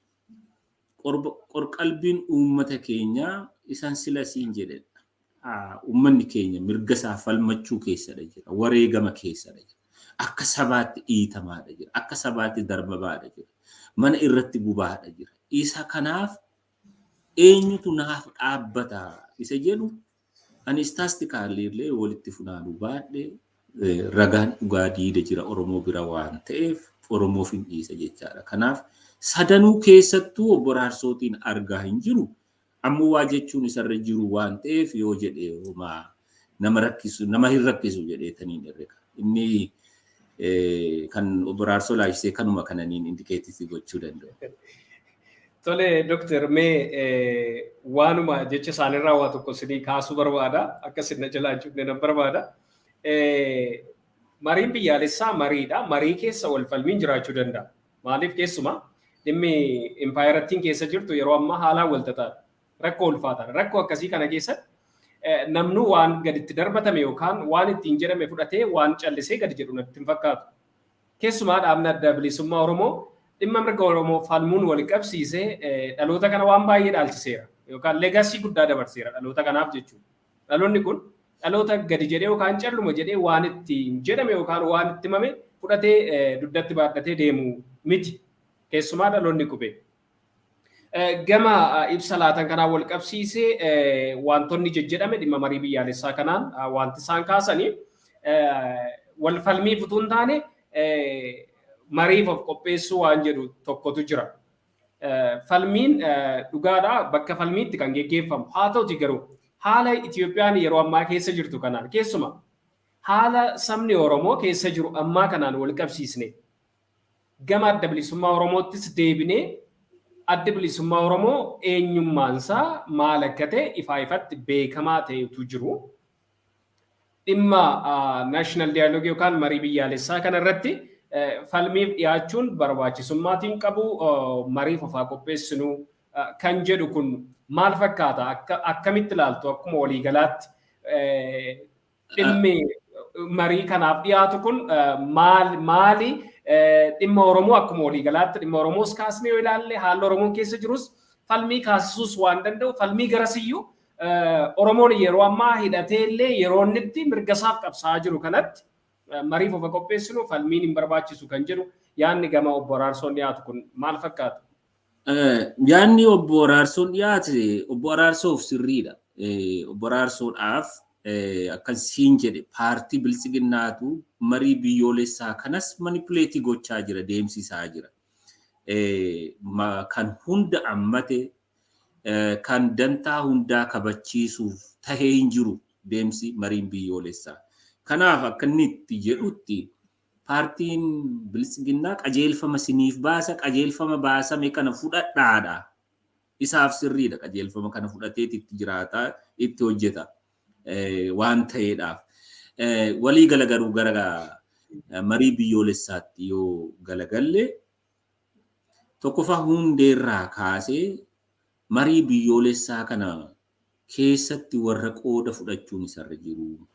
Qorqalbiin uummata keenyaa isaan sila siin jedhedha. Uummanni keenya mirga isaa falmachuu keessadha jira. Wareegama keessadha jira. Akka sabaatti dhiitamaadha jira. Akka sabaatti darbabaadha jira. Mana irratti gubaadha jira. Isa kanaaf eenyutu naaf dhaabbata isa jedhu ani istaastikaallee walitti funaanuu baadhee ragaan dhugaa diida jira Oromoo bira waan ta'eef Oromoof hin dhiisa jechaadha. Kanaaf sadanuu keessattuu obbo Raarsootiin argaa hin jiru. Ammoo waa jechuun isarra jiru waan ta'eef yoo jedhee nama hin rakkisu jedheetaniin herrega. Inni kan obbo Raarsoo laayisee kanuma kananiin indikeetii gochuu danda'u. Tole Dr. Mee waanuma jecha isaanirraa waa tokko isinii kaasuu barbaada. Akka isin na jalaa jibne nan barbaada. Mariin biyyaalessaa mariidha. Marii keessa wal falmiin jiraachuu danda'a. Maaliif keessumaa dhimmi impaayerattiin keessa jirtu yeroo ammaa haalaan wal xaxaadha. Rakkoo ulfaataadha. Rakkoo akkasii kana keessatti namnu waan gaditti darbatame yookaan waan ittiin jedhame fudhatee waan callisee gadi jedhu natti hin fakkaatu. Keessumaa dhaabni Adda Bilisummaa Oromoo dhimma mirga Oromoo falmuun wal qabsiisee dhaloota kana waan baay'ee dhaalchiseera yookaan leegasii guddaa dabarseera dhaloota kanaaf jechuudha. Dhaloonni kun dhaloota gadi jedhee yookaan calluma jedhee waan ittiin jedhame yookaan waan itti himame fudhatee dugdatti baadhatee deemu miti. Keessumaa dhaloonni qubee. Gama ibsa laatan kanaa wal qabsiisee wantoonni jejjedhame dhimma marii biyyaalessaa kanaan wanti isaan kaasanii wal falmii futuun taane mariif of qopheessuu waan jedhu tokkotu jira. Falmiin dhugaadhaa bakka falmiitti kan geggeeffamu haa ta'uti garuu haala Itoophiyaan yeroo ammaa keessa jirtu kanaan keessuma haala sabni Oromoo keessa jiru ammaa kanaan wal qabsiisne gama Adda Bilisummaa Oromoottis deebinee Adda Bilisummaa Oromoo eenyummaansaa maal akka ta'e ifaa ifatti beekamaa ta'etu jiru. Dhimma naashinaal diyaaloogii yookaan marii biyyaalessaa kanarratti falmiif dhiyaachuun barbaachisummaatiin qabu mariif ofaa qopheessinuu kan jedhu kun maal fakkaata akkamitti ilaaltu akkuma waliigalaatti dhimmi marii kanaaf dhiyaatu kun maali dhimma Oromoo akkuma waliigalaatti dhimma Oromoos kaasnee yoo ilaalle haalli Oromoon keessa jirus falmii kaasisuus waan danda'u falmii garasiyyuu Oromoon yeroo ammaa hidhatee illee yeroo inni mirga isaaf qabsaa jiru kanatti mariif of qopheessinu falmiin hin barbaachisu kan jedhu yaanni gama obbo Araarsoon dhiyaatu kun maal fakkaata? Yaanni obbo Araarsoon dhiyaate obbo Araarsoof sirriidha. Obbo Araarsoodhaaf akkan siin jedhe paartii bilisiginnaatu marii biyyoolessaa kanas manipuleetii gochaa jira deemsisaa jira. Kan hunda ammate kan dantaa hundaa kabachiisuuf tahee hin jiru deemsi mariin biyyoolessaa. Kanaaf akka inni itti jedhutti paartiin bilisiginnaa qajeelfama siniif baasa qajeelfama baasame kana fudhadhaadha. Isaaf sirriidha qajeelfama kana fudhateeti itti jiraata itti hojjeta waan ta'eedhaaf. Walii galagaruu gara marii biyyoolessaatti yoo galagalle tokkoffaa hundeerraa kaasee marii biyyoolessaa kana keessatti warra qooda fudhachuun isarra jiru.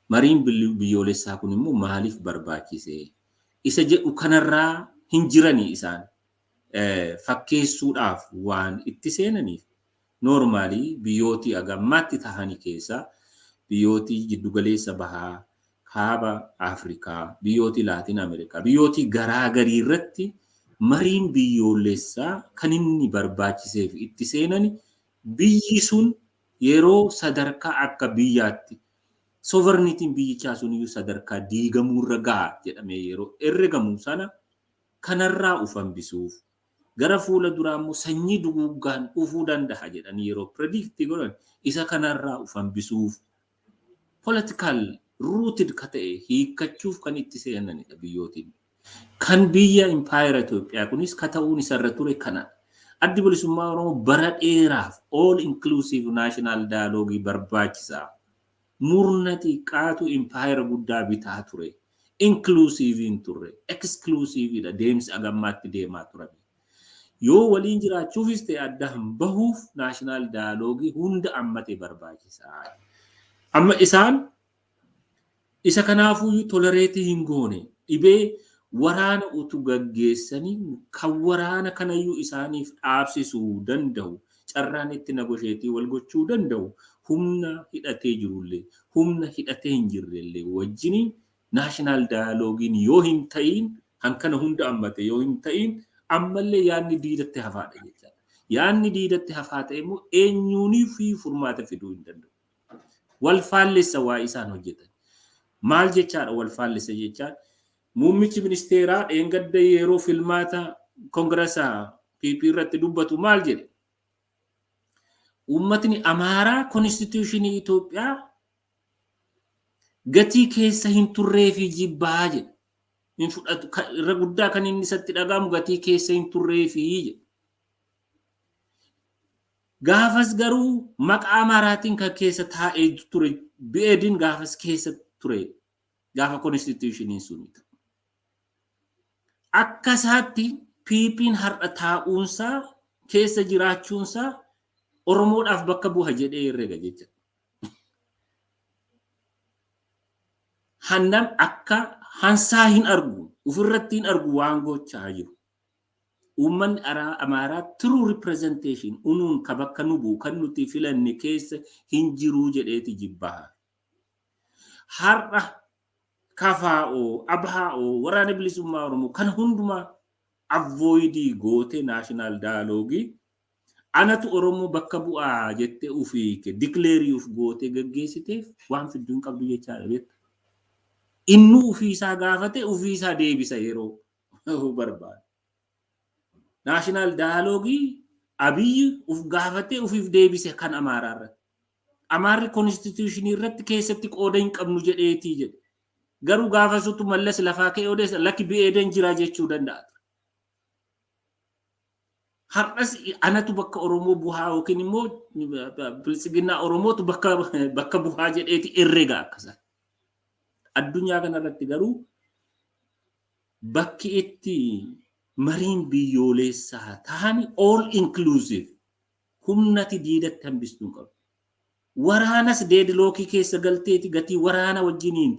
Mariin biyyoolessaa kun immoo maaliif barbaachise? Isa jedhu kanarraa hin jirani isaan fakkeessuudhaaf waan itti seenaniif. Normaalii biyyooti agammaatti tahanii keessa biyyooti jiddugaleessa bahaa kaaba Afrikaa biyyooti Laatiin Ameerikaa biyyooti garaa garii irratti mariin biyyoolessaa kan inni barbaachiseef itti seenani biyyi sun yeroo sadarkaa akka biyyaatti sovereigntiin biyyichaa sun iyyuu sadarkaa diigamuurra ga'a jedhamee yeroo herregamu sana kanarraa uf hambisuuf gara fuula duraa immoo sanyii duguuggaan dhufuu danda'a jedhanii yeroo predict godhan isa kanarraa uf hambisuuf political rooted ka ta'e hiikkachuuf kan itti seenanidha biyyootiin. Kan biyya empire Itoophiyaa kunis ka ta'uun isarra ture kana. Addi bilisummaa Oromoo bara dheeraaf all inclusive national dialogue barbaachisaa. Murna xiqqaatu empire guddaa bitaa ture. Inclusive hin turre. Exclusive dha deemsi agammaatti deemaa ture. Yoo waliin jiraachuufis ta'e addaan bahuuf national dialogue hunda ammate barbaachisaa. Amma isaan isa kanaafuu tolerate hin goone dhibee waraana utu gaggeessanii kan waraana kanayyuu isaaniif dhaabsisuu danda'u carraan itti negosheetii wal gochuu danda'u humna hidhatee jirullee humna hidhatee hin jirrellee wajjiniin national dialogue yoo hin ta'in hankana hunda ammate yoo hin ta'in ammallee yaadni diidatti hafaadha jechuudha. Yaadni diidatti hafaa ta'e immoo eenyuunii fi furmaata fiduu hin danda'u. Wal faallessa waa isaan hojjetan. Maal jechaadha wal faallessa jechaan muummichi ministeeraa dheengadda yeroo filmaata koongiraasaa PP irratti dubbatu maal jedhe? Uummatni Amaaraa konstituushinii Itoophiyaa gatii keessa hin turree fi jibbaa jedhe. Hin fudhatu irra guddaa kan inni isatti dhagahamu gatii keessa hin turree fi jedhe. Gaafas garuu maqaa Amaaraatiin kan keessa taa'ee ture BEDin gaafas keessa ture gaafa konstituushiniin sun. Akka isaatti PP'n har'a taa'uunsaa keessa jiraachuunsaa Oromoodhaaf bakka bu'a jedhee herrega jecha. Hannam akka hansaa hin argu ofirratti hin argu waan gochaa jiru. Uummanni Amaaraa true representation unuun ka bakka nu bu'u kan nuti filanne keessa hin jiru jedheeti jibbaa. Har'a kafaa'oo abhaa'oo waraana bilisummaa Oromoo kan hundumaa avoidii goote national dialogue anatu Oromoo bakka bu'aa jettee ofii declare of goote gaggeessiteef waan fidduu hin qabdu jechaadha beekta. Inni ofii isaa gaafate ofii isaa deebisa yeroo barbaade. National dialogue Abiy uf gaafate ofiif deebise kan Amaaraarra. Amaarri constitution irratti keessatti qooda hin qabnu jedheetii jedhe. Garuu gaafasutu mallas lafaa ka'ee odeessa lakki BED'n jira jechuu danda'a. Har'as anatu bakka Oromoo buhaa yookiin immoo bilisiginnaa Oromootu bakka buhaa jedheeti herrega akkasa. Addunyaa kanarratti garuu bakki itti mariin biyyoolessaa ta'ani all inclusive humnati diidatti hambistuu qabu. Waraanas deedlookii keessa galteeti gatii waraana wajjiniin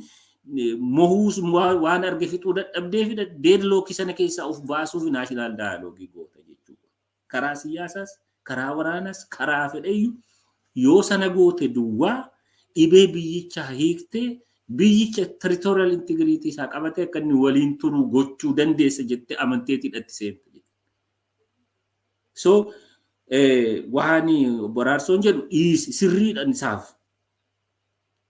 mohuus waan arge fixuu dadhabdee fi deedlookii sana keessaa of baasuuf national dialogue goota jechuudha. Karaa siyaasaas, karaa waraanas, karaa fedheyyuu yoo sana goote duwwaa dhibee biyyichaa hiiktee biyyicha territorial integrity isaa qabatee akka inni waliin turu gochuu dandeessa jettee amanteetidhatti seente. So waan Boraarsoon jedhu sirriidhaan isaaf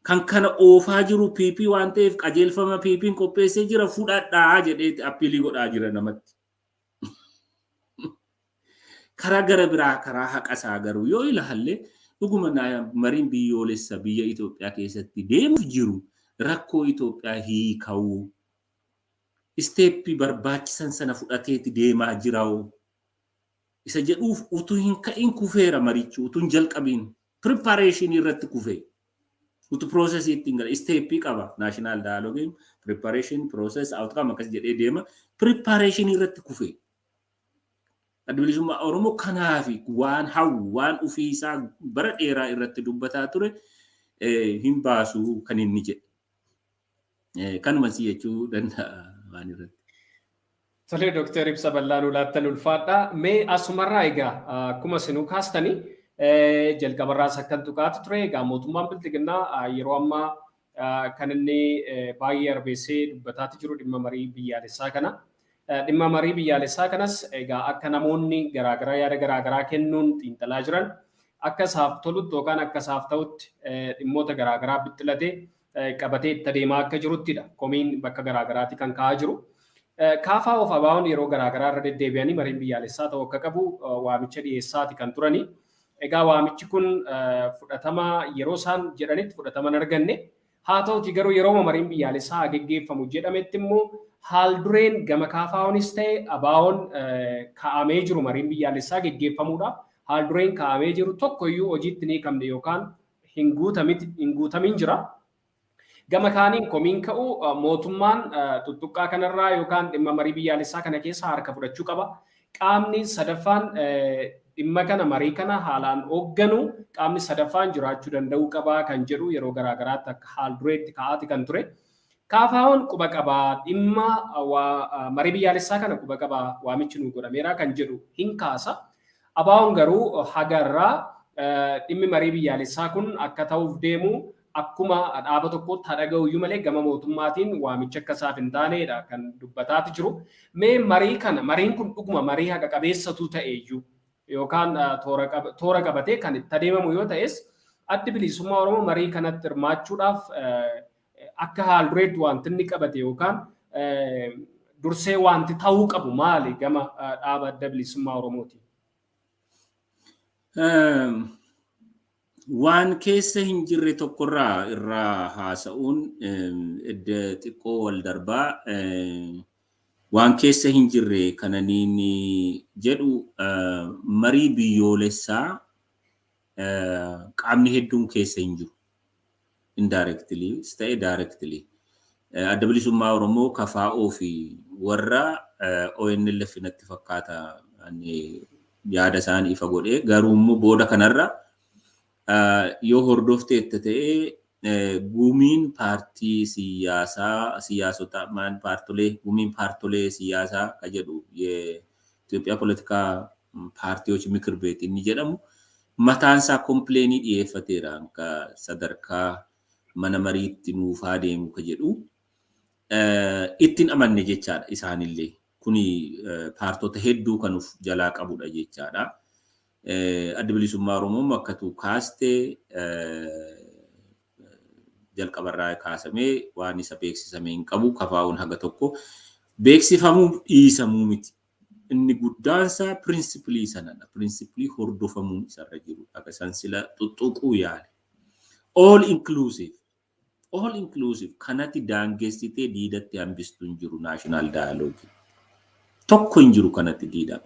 kan kana oofaa jiru PP waan ta'eef qajeelfama PP'n qopheessee jira fudhadhaa jedheeti appiilii godhaa jira namatti. Karaa gara biraa karaa haqasaa garuu yoo ilaalle dhuguma mariin biyyoolessa biyya Itoophiyaa keessatti deemuuf jiru rakkoo Itoophiyaa hiikuu isteeppii barbaachisan sana fudhateeti deemaa jiraoo. Isa jedhuuf utuu hin ka'in kufeera marichi utuu hin jalqabiin preparation irratti kufee. Utu process ittiin gara isteeppii qaba national dialogue preparation process outcome akkas jedhee deema preparation irratti kufee. Adda bilisummaa Oromoo kanaafi waan hawwu waan ofii isaa bara dheeraa irratti dubbataa ture hin baasu kan inni jedhe. Kanuma si jechuu danda'a waan irratti. Tole Dr. Ibsa Bal'aanuu laattan ulfaadha. Mee asumarraa egaa akkuma isinuu kaastanii jalqabarraas akkan tuqaatu ture egaa mootummaan biltiginnaa yeroo ammaa kan inni baay'ee arbeessee dubbataati jiru dhimma marii biyyaalessaa kana. dhimma marii biyyaalessaa kanas egaa akka namoonni garaagaraa yaada garaagaraa kennuun xiinxalaa jiran akka isaaf tolutti yookaan akka isaaf ta'utti dhimmoota garaagaraa bixxilatee qabatee itti adeemaa akka jiruttidha. Komiin bakka garaagaraatti kan ka'aa jiru. Kaafaa of abaa'uun yeroo garaagaraa irra deddeebi'anii mariin biyyaalessaa ta'uu akka qabu waamicha dhiyeessaati kan turani. Egaa waamichi kun fudhatama yeroo isaan jedhanitti fudhatama hin arganne. Haa ta'uti garuu yeroo mariin biyyaalessaa geggeeffamu jedhametti immoo haal dureen gama kaafaa'uunis ta'e abaa'oon kaa'amee jiru mariin biyyaalessaa geggeeffamuudhaaf haal dureen kaa'amee jiru tokkoyyuu hojiitti ni qabne yookaan hin guutamin jira. Gama kaaniin komiin ka'u mootummaan tuttuqqaa kanarraa yookaan dhimma marii biyyaalessaa kana keessa harka fudhachuu qaba. Qaamni sadaffaan dhimma kana marii kana haalaan hoogganu qaamni sadaffaan jiraachuu danda'uu qabaa kan jedhu yeroo garaagaraatti akka haal dureetti ka'aati kan ture. Kaafaa'oon quba qabaa dhimma marii biyyaalessaa kana quba qabaa waamichi nu godhameera kan jedhu hin kaasa. Abaa'oon garuu hagarraa dhimmi marii biyyaalessaa kun akka ta'uuf deemu akkuma dhaaba tokkotti haa dhaga'uyyuu malee gama mootummaatiin waamicha akka isaaf hin taanedha kan dubbataati jiru. Mee mariin kun dhuguma marii haqa qabeessatu ta'eeyyuu yookaan toora qabatee kan itti adeemamu yoo ta'es addi bilisummaa Oromoo marii kanatti hirmaachuudhaaf akka haal dureetti wanti inni qabate yookaan dursee wanti ta'uu qabu maali gama dhaaba adda bilisummaa Oromooti? Waan keessa hin jirre tokkorraa irraa haasa'uun edda xiqqoo wal darbaa waan keessa hin jirre kananiin jedhu marii biyyoolessaa qaamni hedduun keessa hin jiru. Indirectly ta'e directly. Adda bilisummaa Oromoo kafaa'oo fi warra ONLF natti fakkaata yaada isaanii ifa godhee garuu immoo booda kanarra yoo hordofteetta ta'e gumiin paartii siyaasota gumiin paartolee siyaasaa ka jedhu የኢትዮጵያ ፖለቲካ ፓርቲዎች ምክር ቤት inni jedhamu mataansaa kompleenii dhiyeeffateera ka sadarkaa mana mariitti nuufaa deemu ka jedhu ittiin amanne jechaadha isaanillee kuni paartota hedduu kan uf jalaa qabudha jechaadha. Adda bilisummaa Oromoo akkatu kaastee jalqabarraa kaasamee waan isa beeksisamee hin qabu kafaa'uun haga tokko beeksifamuu dhiisamuu miti. Inni guddaansaa pirinsipilii sanadha. Pirinsipilii hordofamuun isarra jiru. Akka isaan sila tuttuquu yaale. All inclusive kanatti daangeessitee diidatti hambistuu hin jiru national dialogue. Tokko hin jiru kanatti diidam.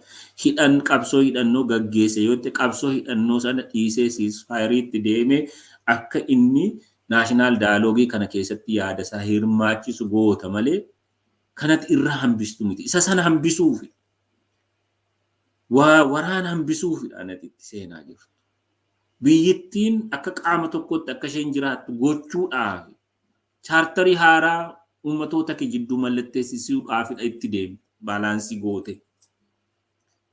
Qabsoo hidhannoo gaggeesse yoo ta'e qabsoo hidhannoo sana dhiisee ceasefiriitti deemee akka inni national dialogue kana keessatti yaada isaa hirmaachisu goota malee kanatti irra hambistuu miti. Isa sana hambisuufi. Waraana hambisuufi anatti itti seenaa jirtu. Biyyittiin akka qaama tokkotti akka isheen jiraattu gochuudhaaf chaartarii haaraa uummatoota jidduu mallatteessisuudhaaf itti deemu. Balaansii goote.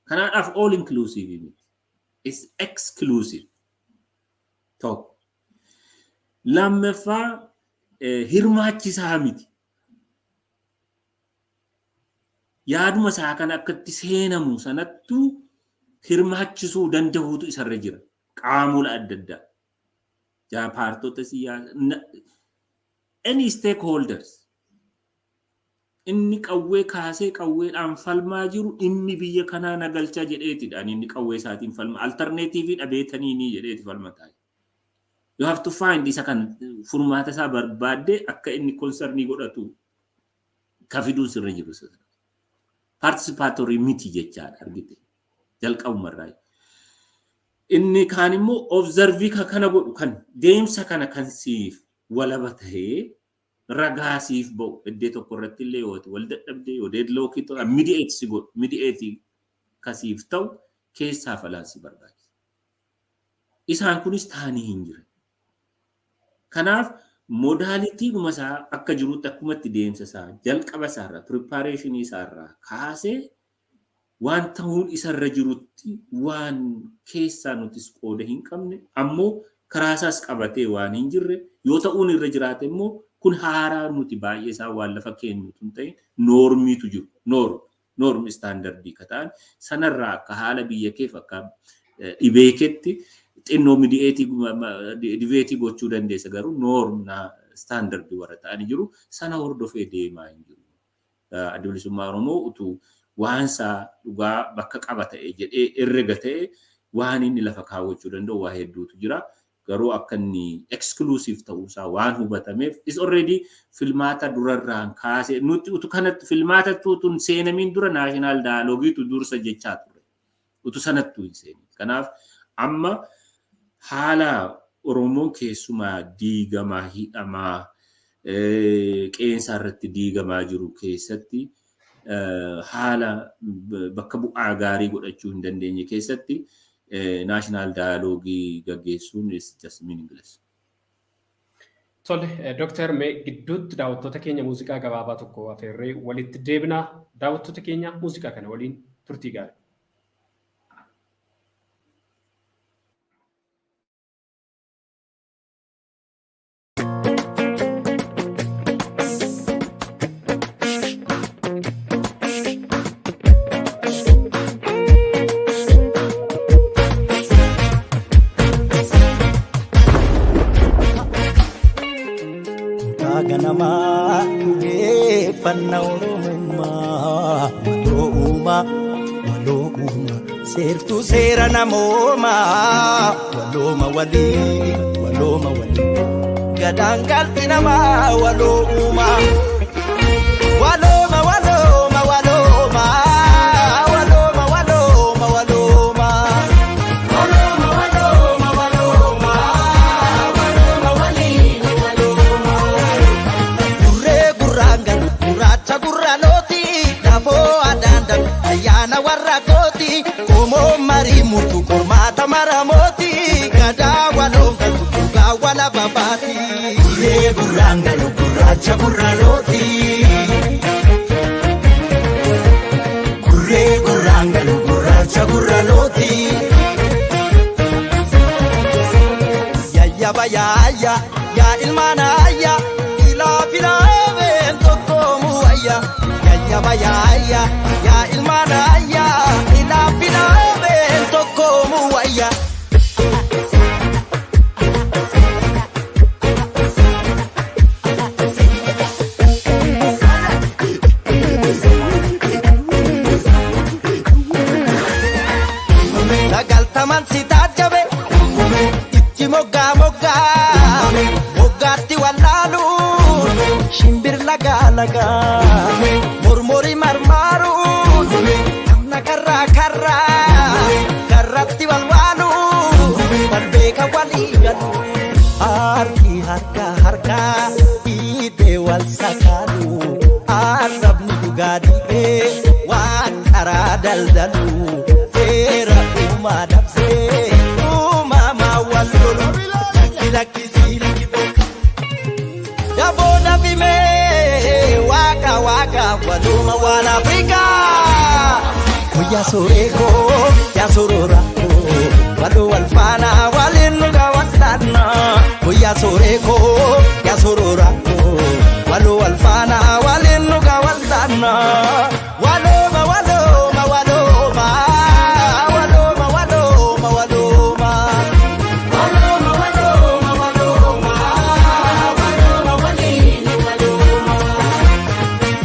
Kanaadhaaf all inclusive miti. It's exclusive. Tokko. Lammaffaa hirmaachisaa miti. Yaaduma isaa kan akkatti seenamu sanattu hirmaachisuu danda'uutu isarra jira. Qaamola adda addaa. Paartota siyaasaa. Any stakeholders. Inni qawwee kaasee qawweedhaan falmaa jiru inni biyya kanaa nagalchaa jedheetidhaan inni qawwee isaatiin falma alternatiivii dhabeetanii jedheeti falmataa. You have to find isa kan furmaata isaa barbaadde akka inni konsernii godhatu kafiduu sirra jiru. Participatory miti jechaadha argite jalqabumarraa. Inni kaan immoo observii kana godhu kan deemsa kana kan siif walaba ta'ee ragaasiif ba'u iddoo tokko irratti illee yoo wal dadhabdee yoo deadlockii ta'u mediate kasiif ta'u keessaa falaansi barbaachisa. Isaan kunis taanii hin jiran. Kanaaf modaalitii dhumasaa akka jirutti akkumatti deemsa isaa jalqaba isaarraa preparation isaarraa kaasee waan ta'uun isarra jirutti waan keessaa nutis qooda hin qabne ammoo karaa isaas qabatee waan hin jirre yoo ta'uun irra jiraate immoo kun haaraa nuti baay'ee isaa waan lafa kennu tun ta'e noormiitu jiru. Noor norm standardii kataan sanarraa akka haala biyya keef akka dhibeeketti xinnoo dibeetii gochuu dandeessa garuu norm standardii warra ta'anii jiru sana hordofee deemaa hin jiru. Adda Bilisummaa Oromoo utuu waan isaa dhugaa bakka qaba ta'e jedhee herrega ta'e waan inni lafa kaawwachuu danda'u waa hedduutu jira. Garuu akka inni exclusive ta'uusaa waan hubatameef is already filmaata durarraan kaasee nuti utu kanatti filmaata tuutun seenamiin dura national dialogue dursa jechaa ture. Utu sanattuu hin seenin. Kanaaf amma haala Oromoon keessumaa diigamaa hidhamaa qeensa irratti diigamaa jiru keessatti haala bakka bu'aa gaarii godhachuu hin dandeenye keessatti national dialogue gaggeessuun is just meaningless. Tole, Dr. Mee gidduutti daawwattoota keenya muuziqaa gabaabaa tokko afeerree walitti deebinaa daawwattoota keenya muuziqaa kana waliin turtii gaarii. Sertu sera namoma waloma wali gadangal tinama waloma waloma waloma waloma waloma waloma waloma waloma waloma waloma waloma wali waloma gurre guranga guracha guraloti dabo adanda ayana waragoti mari mutu kormata maramoti gada walonga tuga wala babati ye buranga no buracha buraloti kurre buranga no buracha buraloti ya baya ya ilmana ya ila bila vento como aya ya baya ya ilmana ya ila bila como waya lagal taman sita jabe ichi moga mogati walalu shimbir laga murmuri marmaru nakarra karra karratti walwalu balbeka waligalu harka ide wal sakalu arabni dugadi wan aradaldalu era umadapse umama walulu laki ya bona bime waka waluma wana Afrika ya soreko ya sororako walu walfana walinuga watana ya soreko ya sororako walu walfana walinuga watana waloma waloma waloma waloma waloma waloma waloma waloma waloma waloma walini waloma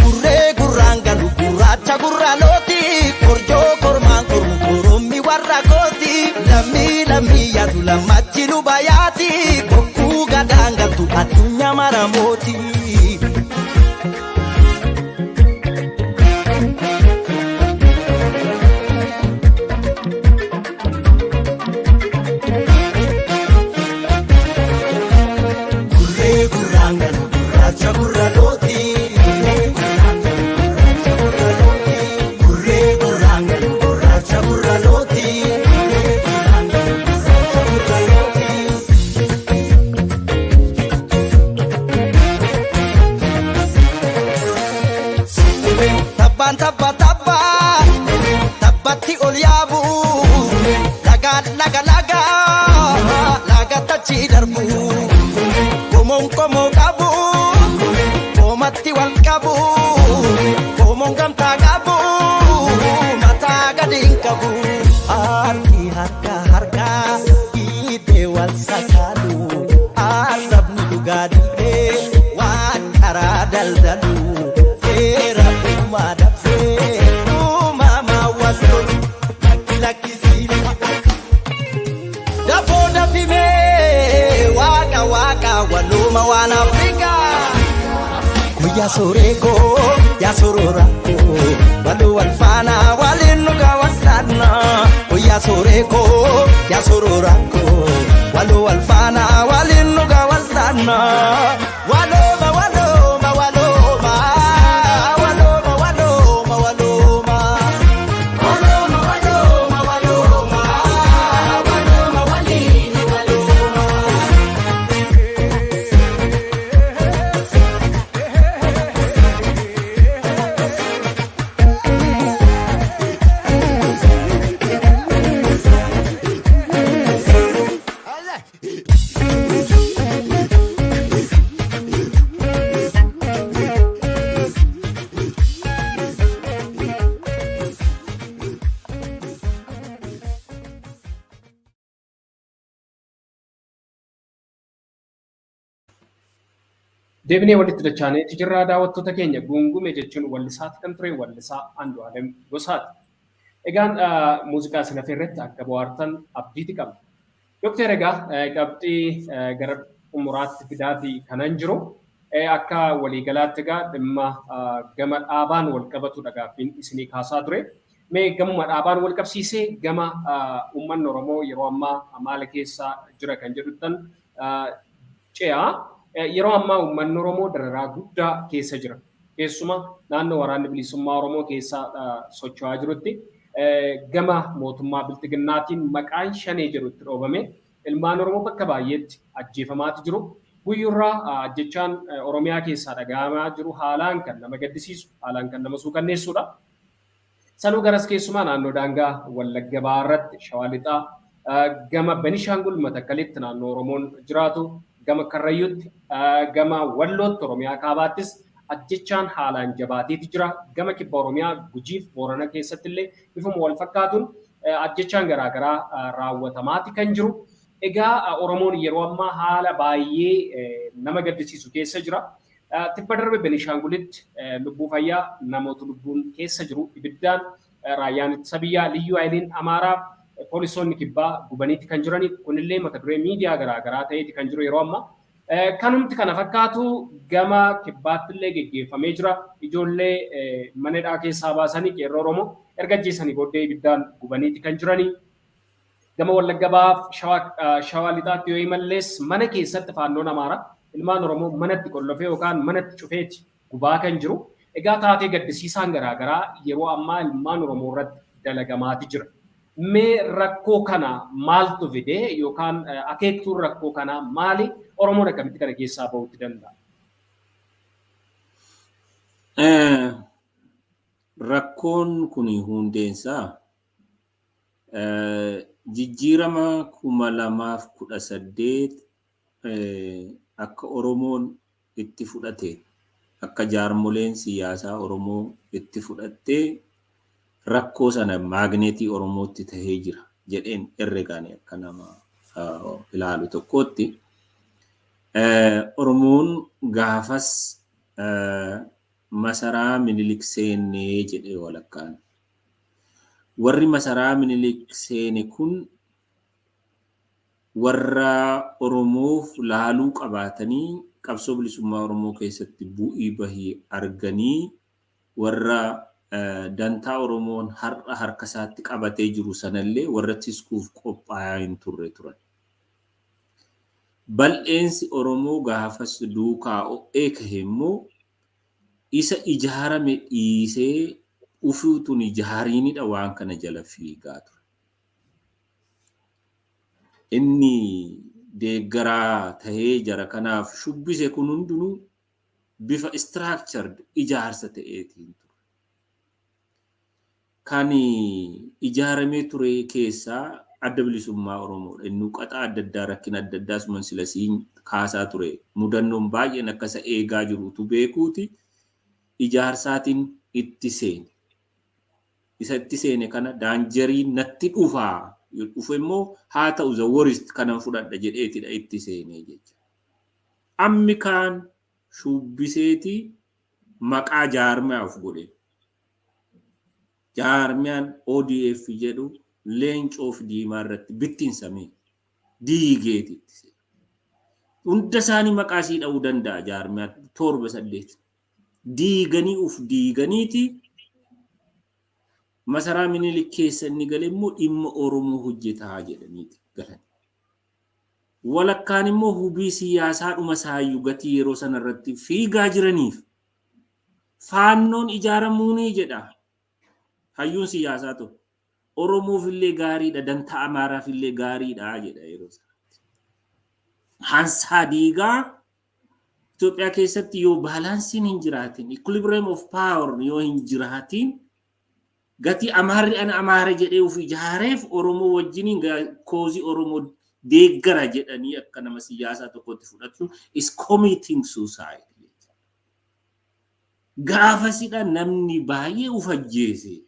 gurre guranga guracha guraloti korjo korman kurumi warrakoti lami ya dula machilu bayati koku gadanga tu atunya maramoti gurre guranga guracha guraloti tabbati olyabu laga tachi darbu komon kabu komatti wal kabu komon gamta kabu fime waka waka waluma wan Africa kuya soreko ya sororako walu walfana walinu kawasana kuya soreko ya sororako walu walfana walinu kawasana waloma waloma waloma waloma waloma waloma waloma waloma waloma waloma walini waloma Deebinee walitti dachaanee jirraa daawwattoota keenya gungume jechuun wallisaati kan ture wallisaa Andu'aalem Gosaati. Egaan muuziqaa isin hafe irratti akka bohaartan abdiiti qabna. Dookter egaa qabxii gara xumuraatti fidaatii kanan jiru akka waliigalaatti egaa dhimma gama dhaabaan wal qabatudha gaaffiin isinii kaasaa ture. Mee gamuma dhaabaan wal qabsiisee gama uummanni Oromoo yeroo ammaa maal keessa jira kan jedhutan ce'aa. Yeroo ammaa uummanni Oromoo dararaa guddaa keessa jira. Keessumaa naannoo waraanni bilisummaa Oromoo keessa socho'aa jirutti gama mootummaa biltiginnaatiin maqaan shanee jedhutti dhoobame ilmaan Oromoo bakka baay'eetti ajjeefamaati jiru. Guyyurraa ajjechaan Oromiyaa keessaa dhaga'amaa jiru haalaan kan nama gaddisiisu, haalaan kan nama suukanneessudha. Sanuu garas keessumaa naannoo daangaa Wallagga Baarratti, Shawaa Lixaa, gama Benishaangul Matakkalitti naannoo Oromoon jiraatu, gama Karrayyuutti, gama Wallootti Oromiyaa Kaabaattis ajjechaan haalaan jabaateeti jira. Gama Kibba Oromiyaa Gujiif Boorana keessatti illee bifuma wal fakkaatuun ajjechaan garaagaraa raawwatamaati kan jiru. Egaa Oromoon yeroo ammaa haala baay'ee nama gaddisiisu keessa jira. Tibba darbe Benishaangulitti lubbuu fayyaa namoota lubbuun keessa jiru ibiddaan raayyaan ittisa biyyaa Liyyuu Haayiliin Amaaraa poolisoonni kibbaa gubaniitti kan jirani kunillee mata duree miidiyaa garaagaraa ta'eeti kan jiru yeroo ammaa. Kanumti kana fakkaatu gama kibbaatti illee geggeeffamee jira. Ijoollee manadhaa keessaa baasanii qeerroo Oromoo erga ajjeesanii booddee ibiddaan gubaniitti kan jirani. Gama Wallagga Bahaaf Shawaa Lixaatti yoo imallees mana keessatti faannoon Amaaraa ilmaan Oromoo manatti qollofee yookaan manatti cufeeti gubaa kan jiru. Egaa taatee gaddisiisaan garaagaraa yeroo ammaa ilmaan Oromoo irratti dalagamaati jira. Mee rakkoo kana maaltu fide yookaan akeektuun rakkoo kana maali? Oromoon akkamitti kana keessaa bahuutti danda'a? Rakkoon kun hundeensaa jijjiirama 2018 akka Oromoon itti fudhate akka jaarmoleen siyaasaa Oromoo itti fudhattee rakkoo sana maagneetii Oromootti tahee jira jedheen herregaan akka nama ilaalu tokkotti Oromoon gaafas masaraa Minilik seennee jedhee walakkaan. Warri masaraa Minilik seene kun warra Oromoof laaluu qabaatanii qabsoo bilisummaa Oromoo keessatti bu'ii bahii arganii warra dantaa Oromoon harka isaatti qabatee jiru sanallee warra tiskuuf qophaa'aa hin turre turan. Bal'eensi Oromoo gaafas duukaa o'ee kahee immoo isa ijaarame dhiisee ufuutun ijaariinidha waan kana jala fiigaa ture. Inni deeggaraa tahee jara kanaaf shubbise kun hundinuu bifa structured ijaarsa ta'eetiin ture. Kan ijaaramee ture keessaa adda bilisummaa Oromoodha. Inni qaxaa adda addaa rakkina adda addaa suman silasiin kaasaa ture. Mudannoon baay'een akkasa eegaa jirutu beekuuti. Ijaarsaatiin itti seene. Isa itti seene kana daanjeriin natti dhufaa. Dhufe immoo haa ta'u the worst kanan fudhadha jedheetidha itti seenee jecha. Ammi kaan shubbiseeti maqaa jaarmiyaaf godhe. Jaarmiyaan ODF jedhu leencoo fi diimaa irratti bittinsamee diigeeti. Hunda isaanii maqaa isii dha'uu danda'a jaarmiyaa torba saddeet. Diiganii uf diiganiiti masaraa Minilik keessa inni galee immoo dhimma Oromoo hojjetaa jedhaniiti galan. Walakkaan immoo hubii siyaasaa dhuma isaayyuu gatii yeroo sana irratti fiigaa jiraniif faannoon ijaaramuunii jedha. Hayyuun siyaasaa tokko Oromoof illee gaariidha, dantaa Amaaraaf illee gaariidha jedha yeroo sanatti. Hansaa diigaa Itoophiyaa keessatti yoo baalaansiin hin jiraatin, equilibrium of power yoo hin jiraatin, gati Amaarri ana Amaara jedhee uf ijaareef Oromoo wajjiniin koozii Oromoo deeggara jedhanii akka nama siyaasaa tokkotti fudhachuun is committing suicide. Gaafasidha namni baay'ee uf ajjeese.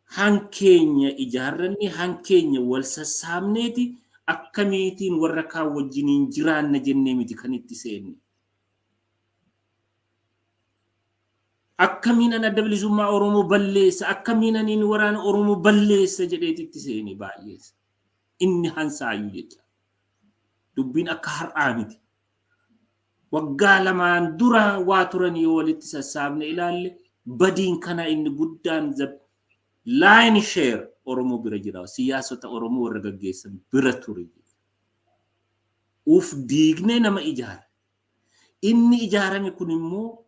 Hankeenya ijaarranni hankeenya wal sassaabneeti akkamiitiin warra kaan wajjiniin jiraanna jennee miti kan itti seenne. Akkamiin ana adda bilisummaa Oromoo balleessa, akkamiin ani waraana Oromoo balleessa jedheeti itti seene baay'eessa. Inni hansaayyuu jecha. Dubbiin akka har'aa miti. Waggaa lamaan dura waa turanii walitti sassaabne ilaalle badiin kana inni guddaan line share Oromoo bira jira. Siyaasota Oromoo warra gaggeessan bira ture. Uf diigne nama ijaara. Inni ijaarame kun immoo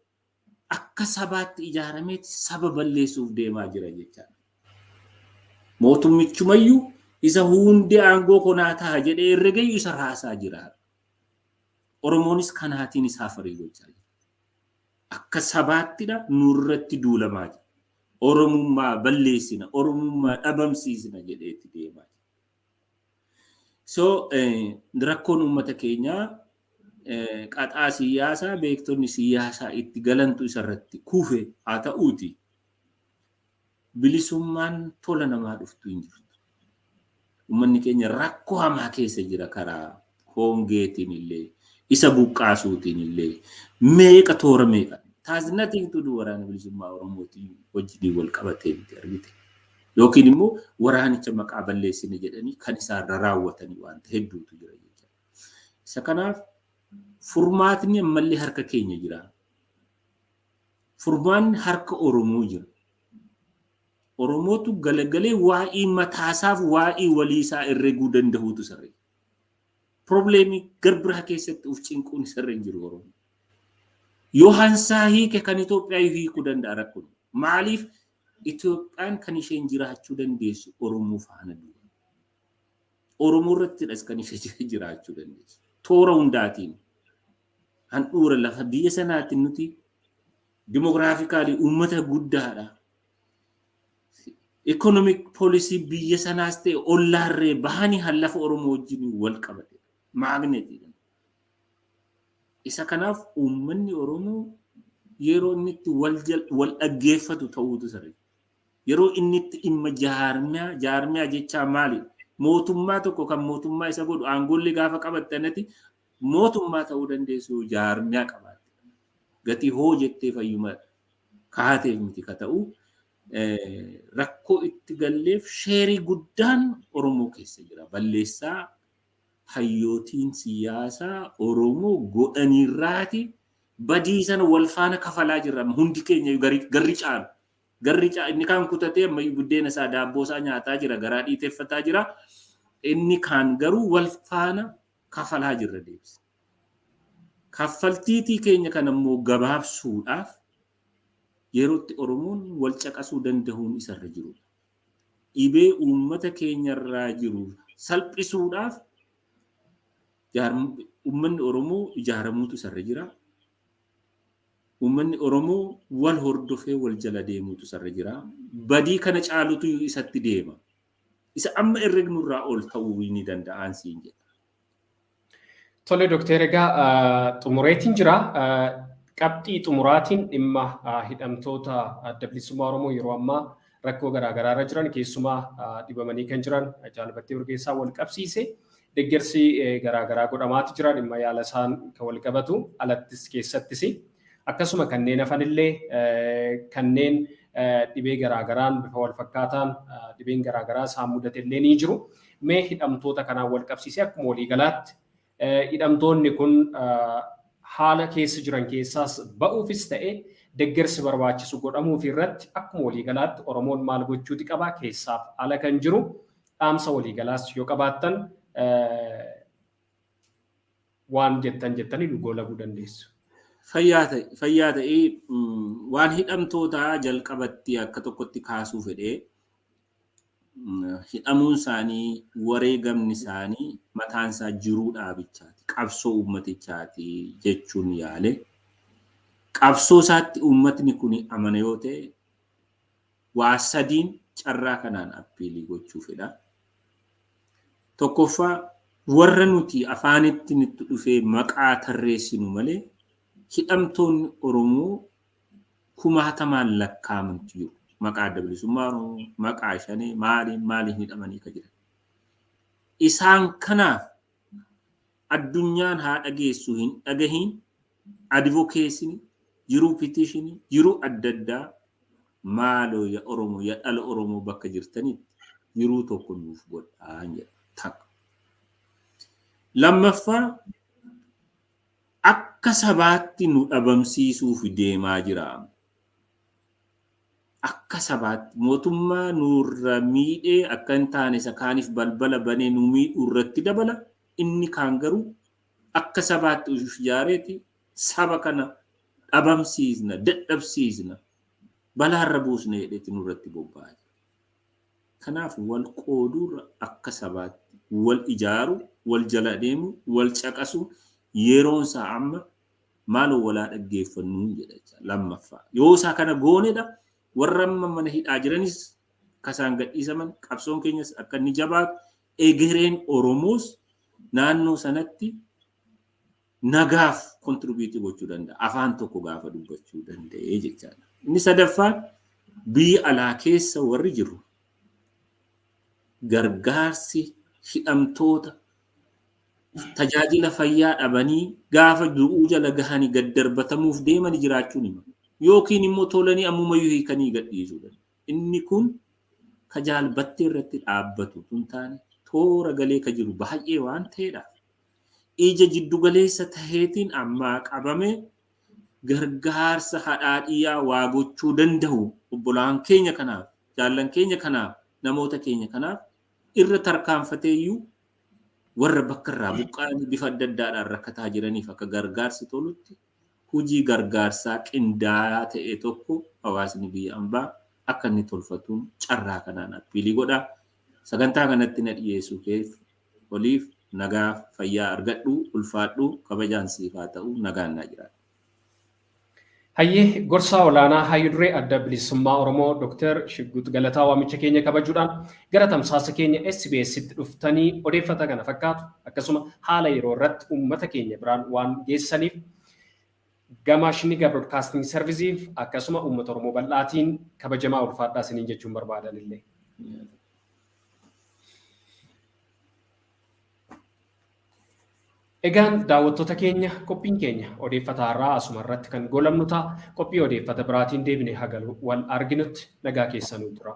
akka sabaatti ijaarameeti saba balleessuuf deemaa jira jechaadha. Mootummichumayyuu isa hundi aangoo konaa ta'a jedhee herregayyuu isa raasaa jira. Oromoonis kanaatiin isaa farii gochaa jira. Akka sabaattidha nurratti duulamaa jira. Oromummaa balleessina, Oromummaa dhabamsiisina jedheetti deemaa jira. So rakkoon uummata keenyaa qaxaa siyaasaa beektonni siyaasaa itti galantu isarratti kufe haa ta'uuti. Bilisummaan tola namaa dhuftu hin jirtu. Uummanni keenya rakkoo hamaa keessa jira karaa hongeetiin illee, isa buqqaasuutiin illee, meeqa toora meeqa. There's nothing to do waraana bilisummaa Oromootiin wajjin wal qabatee miti argite. Yookiin immoo waraanicha maqaa balleessine jedhanii kan isaarra raawwatanii wanta hedduutu jira jechuudha. Isa kanaaf furmaatni ammallee harka keenya jira. Furmaanni harka Oromoo jira. Oromootu galagalee waa'ee mataasaaf waa'ee waliisaa herreguu danda'uutu sirrii. Probleemii garbira keessatti uf cinquun sirrii hin jiru Oromoo. Yoo hansaa hiike kan Itoophiyaa hiikuu danda'a rakkoon. Maaliif Itoophiyaan kan isheen jiraachuu dandeessu Oromoo faana du'a. Oromoo irrattidhas kan ishee jiraachuu dandeessu. Toora hundaatiin handhuura lafa biyya sanaatiin nuti dimogiraafikaalii uummata guddaadha. Economic policy biyya sanaas ta'e ollaarree bahanii hallafa Oromoo wajjin wal qabate. Maagneetiidha. Isa kanaaf uummanni Oromoo yeroo inni itti wal dhaggeeffatu ta'uutu sirrii. Yeroo inni itti dhimma jaarmiyaa jechaa maali? Mootummaa tokko kan mootummaa isa godhu aangolli gaafa qabattanati mootummaa ta'uu dandeessu jaarmiyaa qabaate. Gatii hoo jettee fayyuma kaateef miti ka ta'u rakkoo itti galleef sheerii guddaan Oromoo keessa jira. Balleessaa hayyootiin siyaasaa Oromoo godhaniirraati badii sana wal faana kafalaa jirra. Hundi keenya garri caalu. Garri inni kaan kutatee amma buddeena isaa daabboo isaa nyaataa jira, garaa dhiiteeffataa jira. Inni kaan garuu wal faana kafalaa jirra deebisa. Kaffaltiitii keenya kan ammoo gabaabsuudhaaf yerootti Oromoon wal caqasuu danda'uun isarra jiru. Dhibee uummata keenyarraa jiru salphisuudhaaf uummanni Oromoo ijaaramuutu isarra jira. Uummanni Oromoo wal hordofee wal jala deemuutu isarra jira. Badii kana caalutu isatti deema. Isa amma herregnurraa ol ta'uu ni danda'an siin jedha. Tole Dookter egaa xumureetiin jira. Qabxii xumuraatiin dhimma hidhamtoota adda bilisummaa Oromoo yeroo ammaa rakkoo garaagaraa irra jiran keessumaa dhibamanii kan jiran Jaalbattee Urgeessaa wal qabsiise. Deeggarsi garaagaraa godhamaatu jira dhimma yaala isaan kan wal qabatu alattis keessattis. Akkasuma kanneen hafanillee kanneen dhibee garaagaraan bifa wal fakkaataan dhibeen garaagaraa isaan mudate illee ni jiru. Mee hidhamtoota kanaan wal qabsiisee akkuma waliigalaatti hidhamtoonni kun haala keessa jiran keessaas ba'uufis ta'ee deeggarsi barbaachisu godhamuuf irratti akkuma waliigalaatti Oromoon maal gochuuti qaba keessaaf ala kan jiru dhaamsa waliigalaas yoo qabaattan waan jettanii dhugoo laguu dandeessu. Fayyaa ta'ee waan hidhamtoota jalqabatti akka tokkotti kaasuu fedhee hidhamuun isaanii wareegamni isaanii mataan isaa jiruu dhaabichaati qabsoo ummatichaati jechuun yaale qabsoo isaatti ummatni kun amana yoo ta'e waa sadiin carraa kanaan appiilii gochuu fedha. Tokkoffaa warra nuti afaanitti nutti dhufee maqaa tarreessinu malee hidhamtoonni Oromoo kumaatamaan lakkaa'amantu jiru. Maqaa adda bilisummaa Oromoo, maqaa shanee maaliin hidhamanii ka jiran. Isaan kanaaf addunyaan haa dhageessu hin dhagahiin advokeessinii jiruu petitionii jiruu adda addaa maaloo ya Oromoo ya dhala Oromoo bakka jirtanitti jiruu tokko nuuf godhaa jedha. Lammaffaa akka sabaatti nu dhabamsiisuuf deemaa jira. Akka sabaatti mootummaa nurra miidhee akka hin taane isa kaaniif balbala banee nu miidhuu irratti dabala inni kaan garuu akka sabaatti ushuf jaareeti saba kana dhabamsiisna dadhabsiisna balaarra buusna jedheeti nurratti bobba'aa. Kanaaf wal qooduu akka sabaatti wal ijaaru wal jala deemu wal caqasu yeroon isaa amma maaloo walaa dhaggeeffannu jedha. Lammaffaa yoo isaa kana goonedha warra mana hidhaa jiranis kasaan gadhiisaman qabsoon keenyas akka inni jabaatu egereen Oromoos naannoo sanatti nagaaf kontribuutii gochuu danda'a. Afaan tokko gaafa dubbachuu danda'ee jechaadha. Inni sadaffaan biyya alaa keessa warri jiru gargaarsi hidhamtoota tajaajila fayyaa dhabanii gaafa du'uu jala gahanii gad darbatamuuf deeman jiraachuun hima. Yookiin immoo tolanii ammumayyuu hiikanii gadhiisuudha. Inni kun kajaal battee irratti dhaabbatu tun taane toora galee ka jiru baay'ee waan ta'eedha. Ija jiddu galeessa taheetiin amma qabame gargaarsa hadhaadhiyaa waa gochuu danda'u obbolaan keenya kanaaf jaallan keenya kanaaf namoota keenya kanaaf irra tarkaanfateeyyuu warra bakka irraa buqqaanii bifa adda addaadhaan rakkataa jiraniif akka gargaarsi tolutti hojii gargaarsaa qindaa'aa ta'e tokko hawaasni biyya ambaa akka inni tolfatuun carraa kanaan appiilii godha. Sagantaa kanatti na dhiyeessuu keef oliif nagaa fayyaa argadhu ulfaadhu kabajaan siif haa ta'u nagaan naa jiraadha. Hayyee gorsaa olaanaa hayyuu duree adda bilisummaa Oromoo Dr. Shiggut Galataa waamicha keenya kabajuudhaan gara tamsaasa keenya SBS'tti dhuftanii odeeffata kana fakkaatu akkasuma haala yeroo irratti uummata keenya biraan waan geessaniif gama Shiniga Broadcasting Service'iif akkasuma uummata Oromoo bal'aatiin kabajamaa ulfaadhaa isiniin jechuun barbaadan illee. Egaan daawwattoota keenya qophiin keenya odeeffata har'aa asuma irratti kan goolabnu ta'a. Qophii odeeffata biraatiin deebinee haga wal arginutti nagaa keessanuu tura.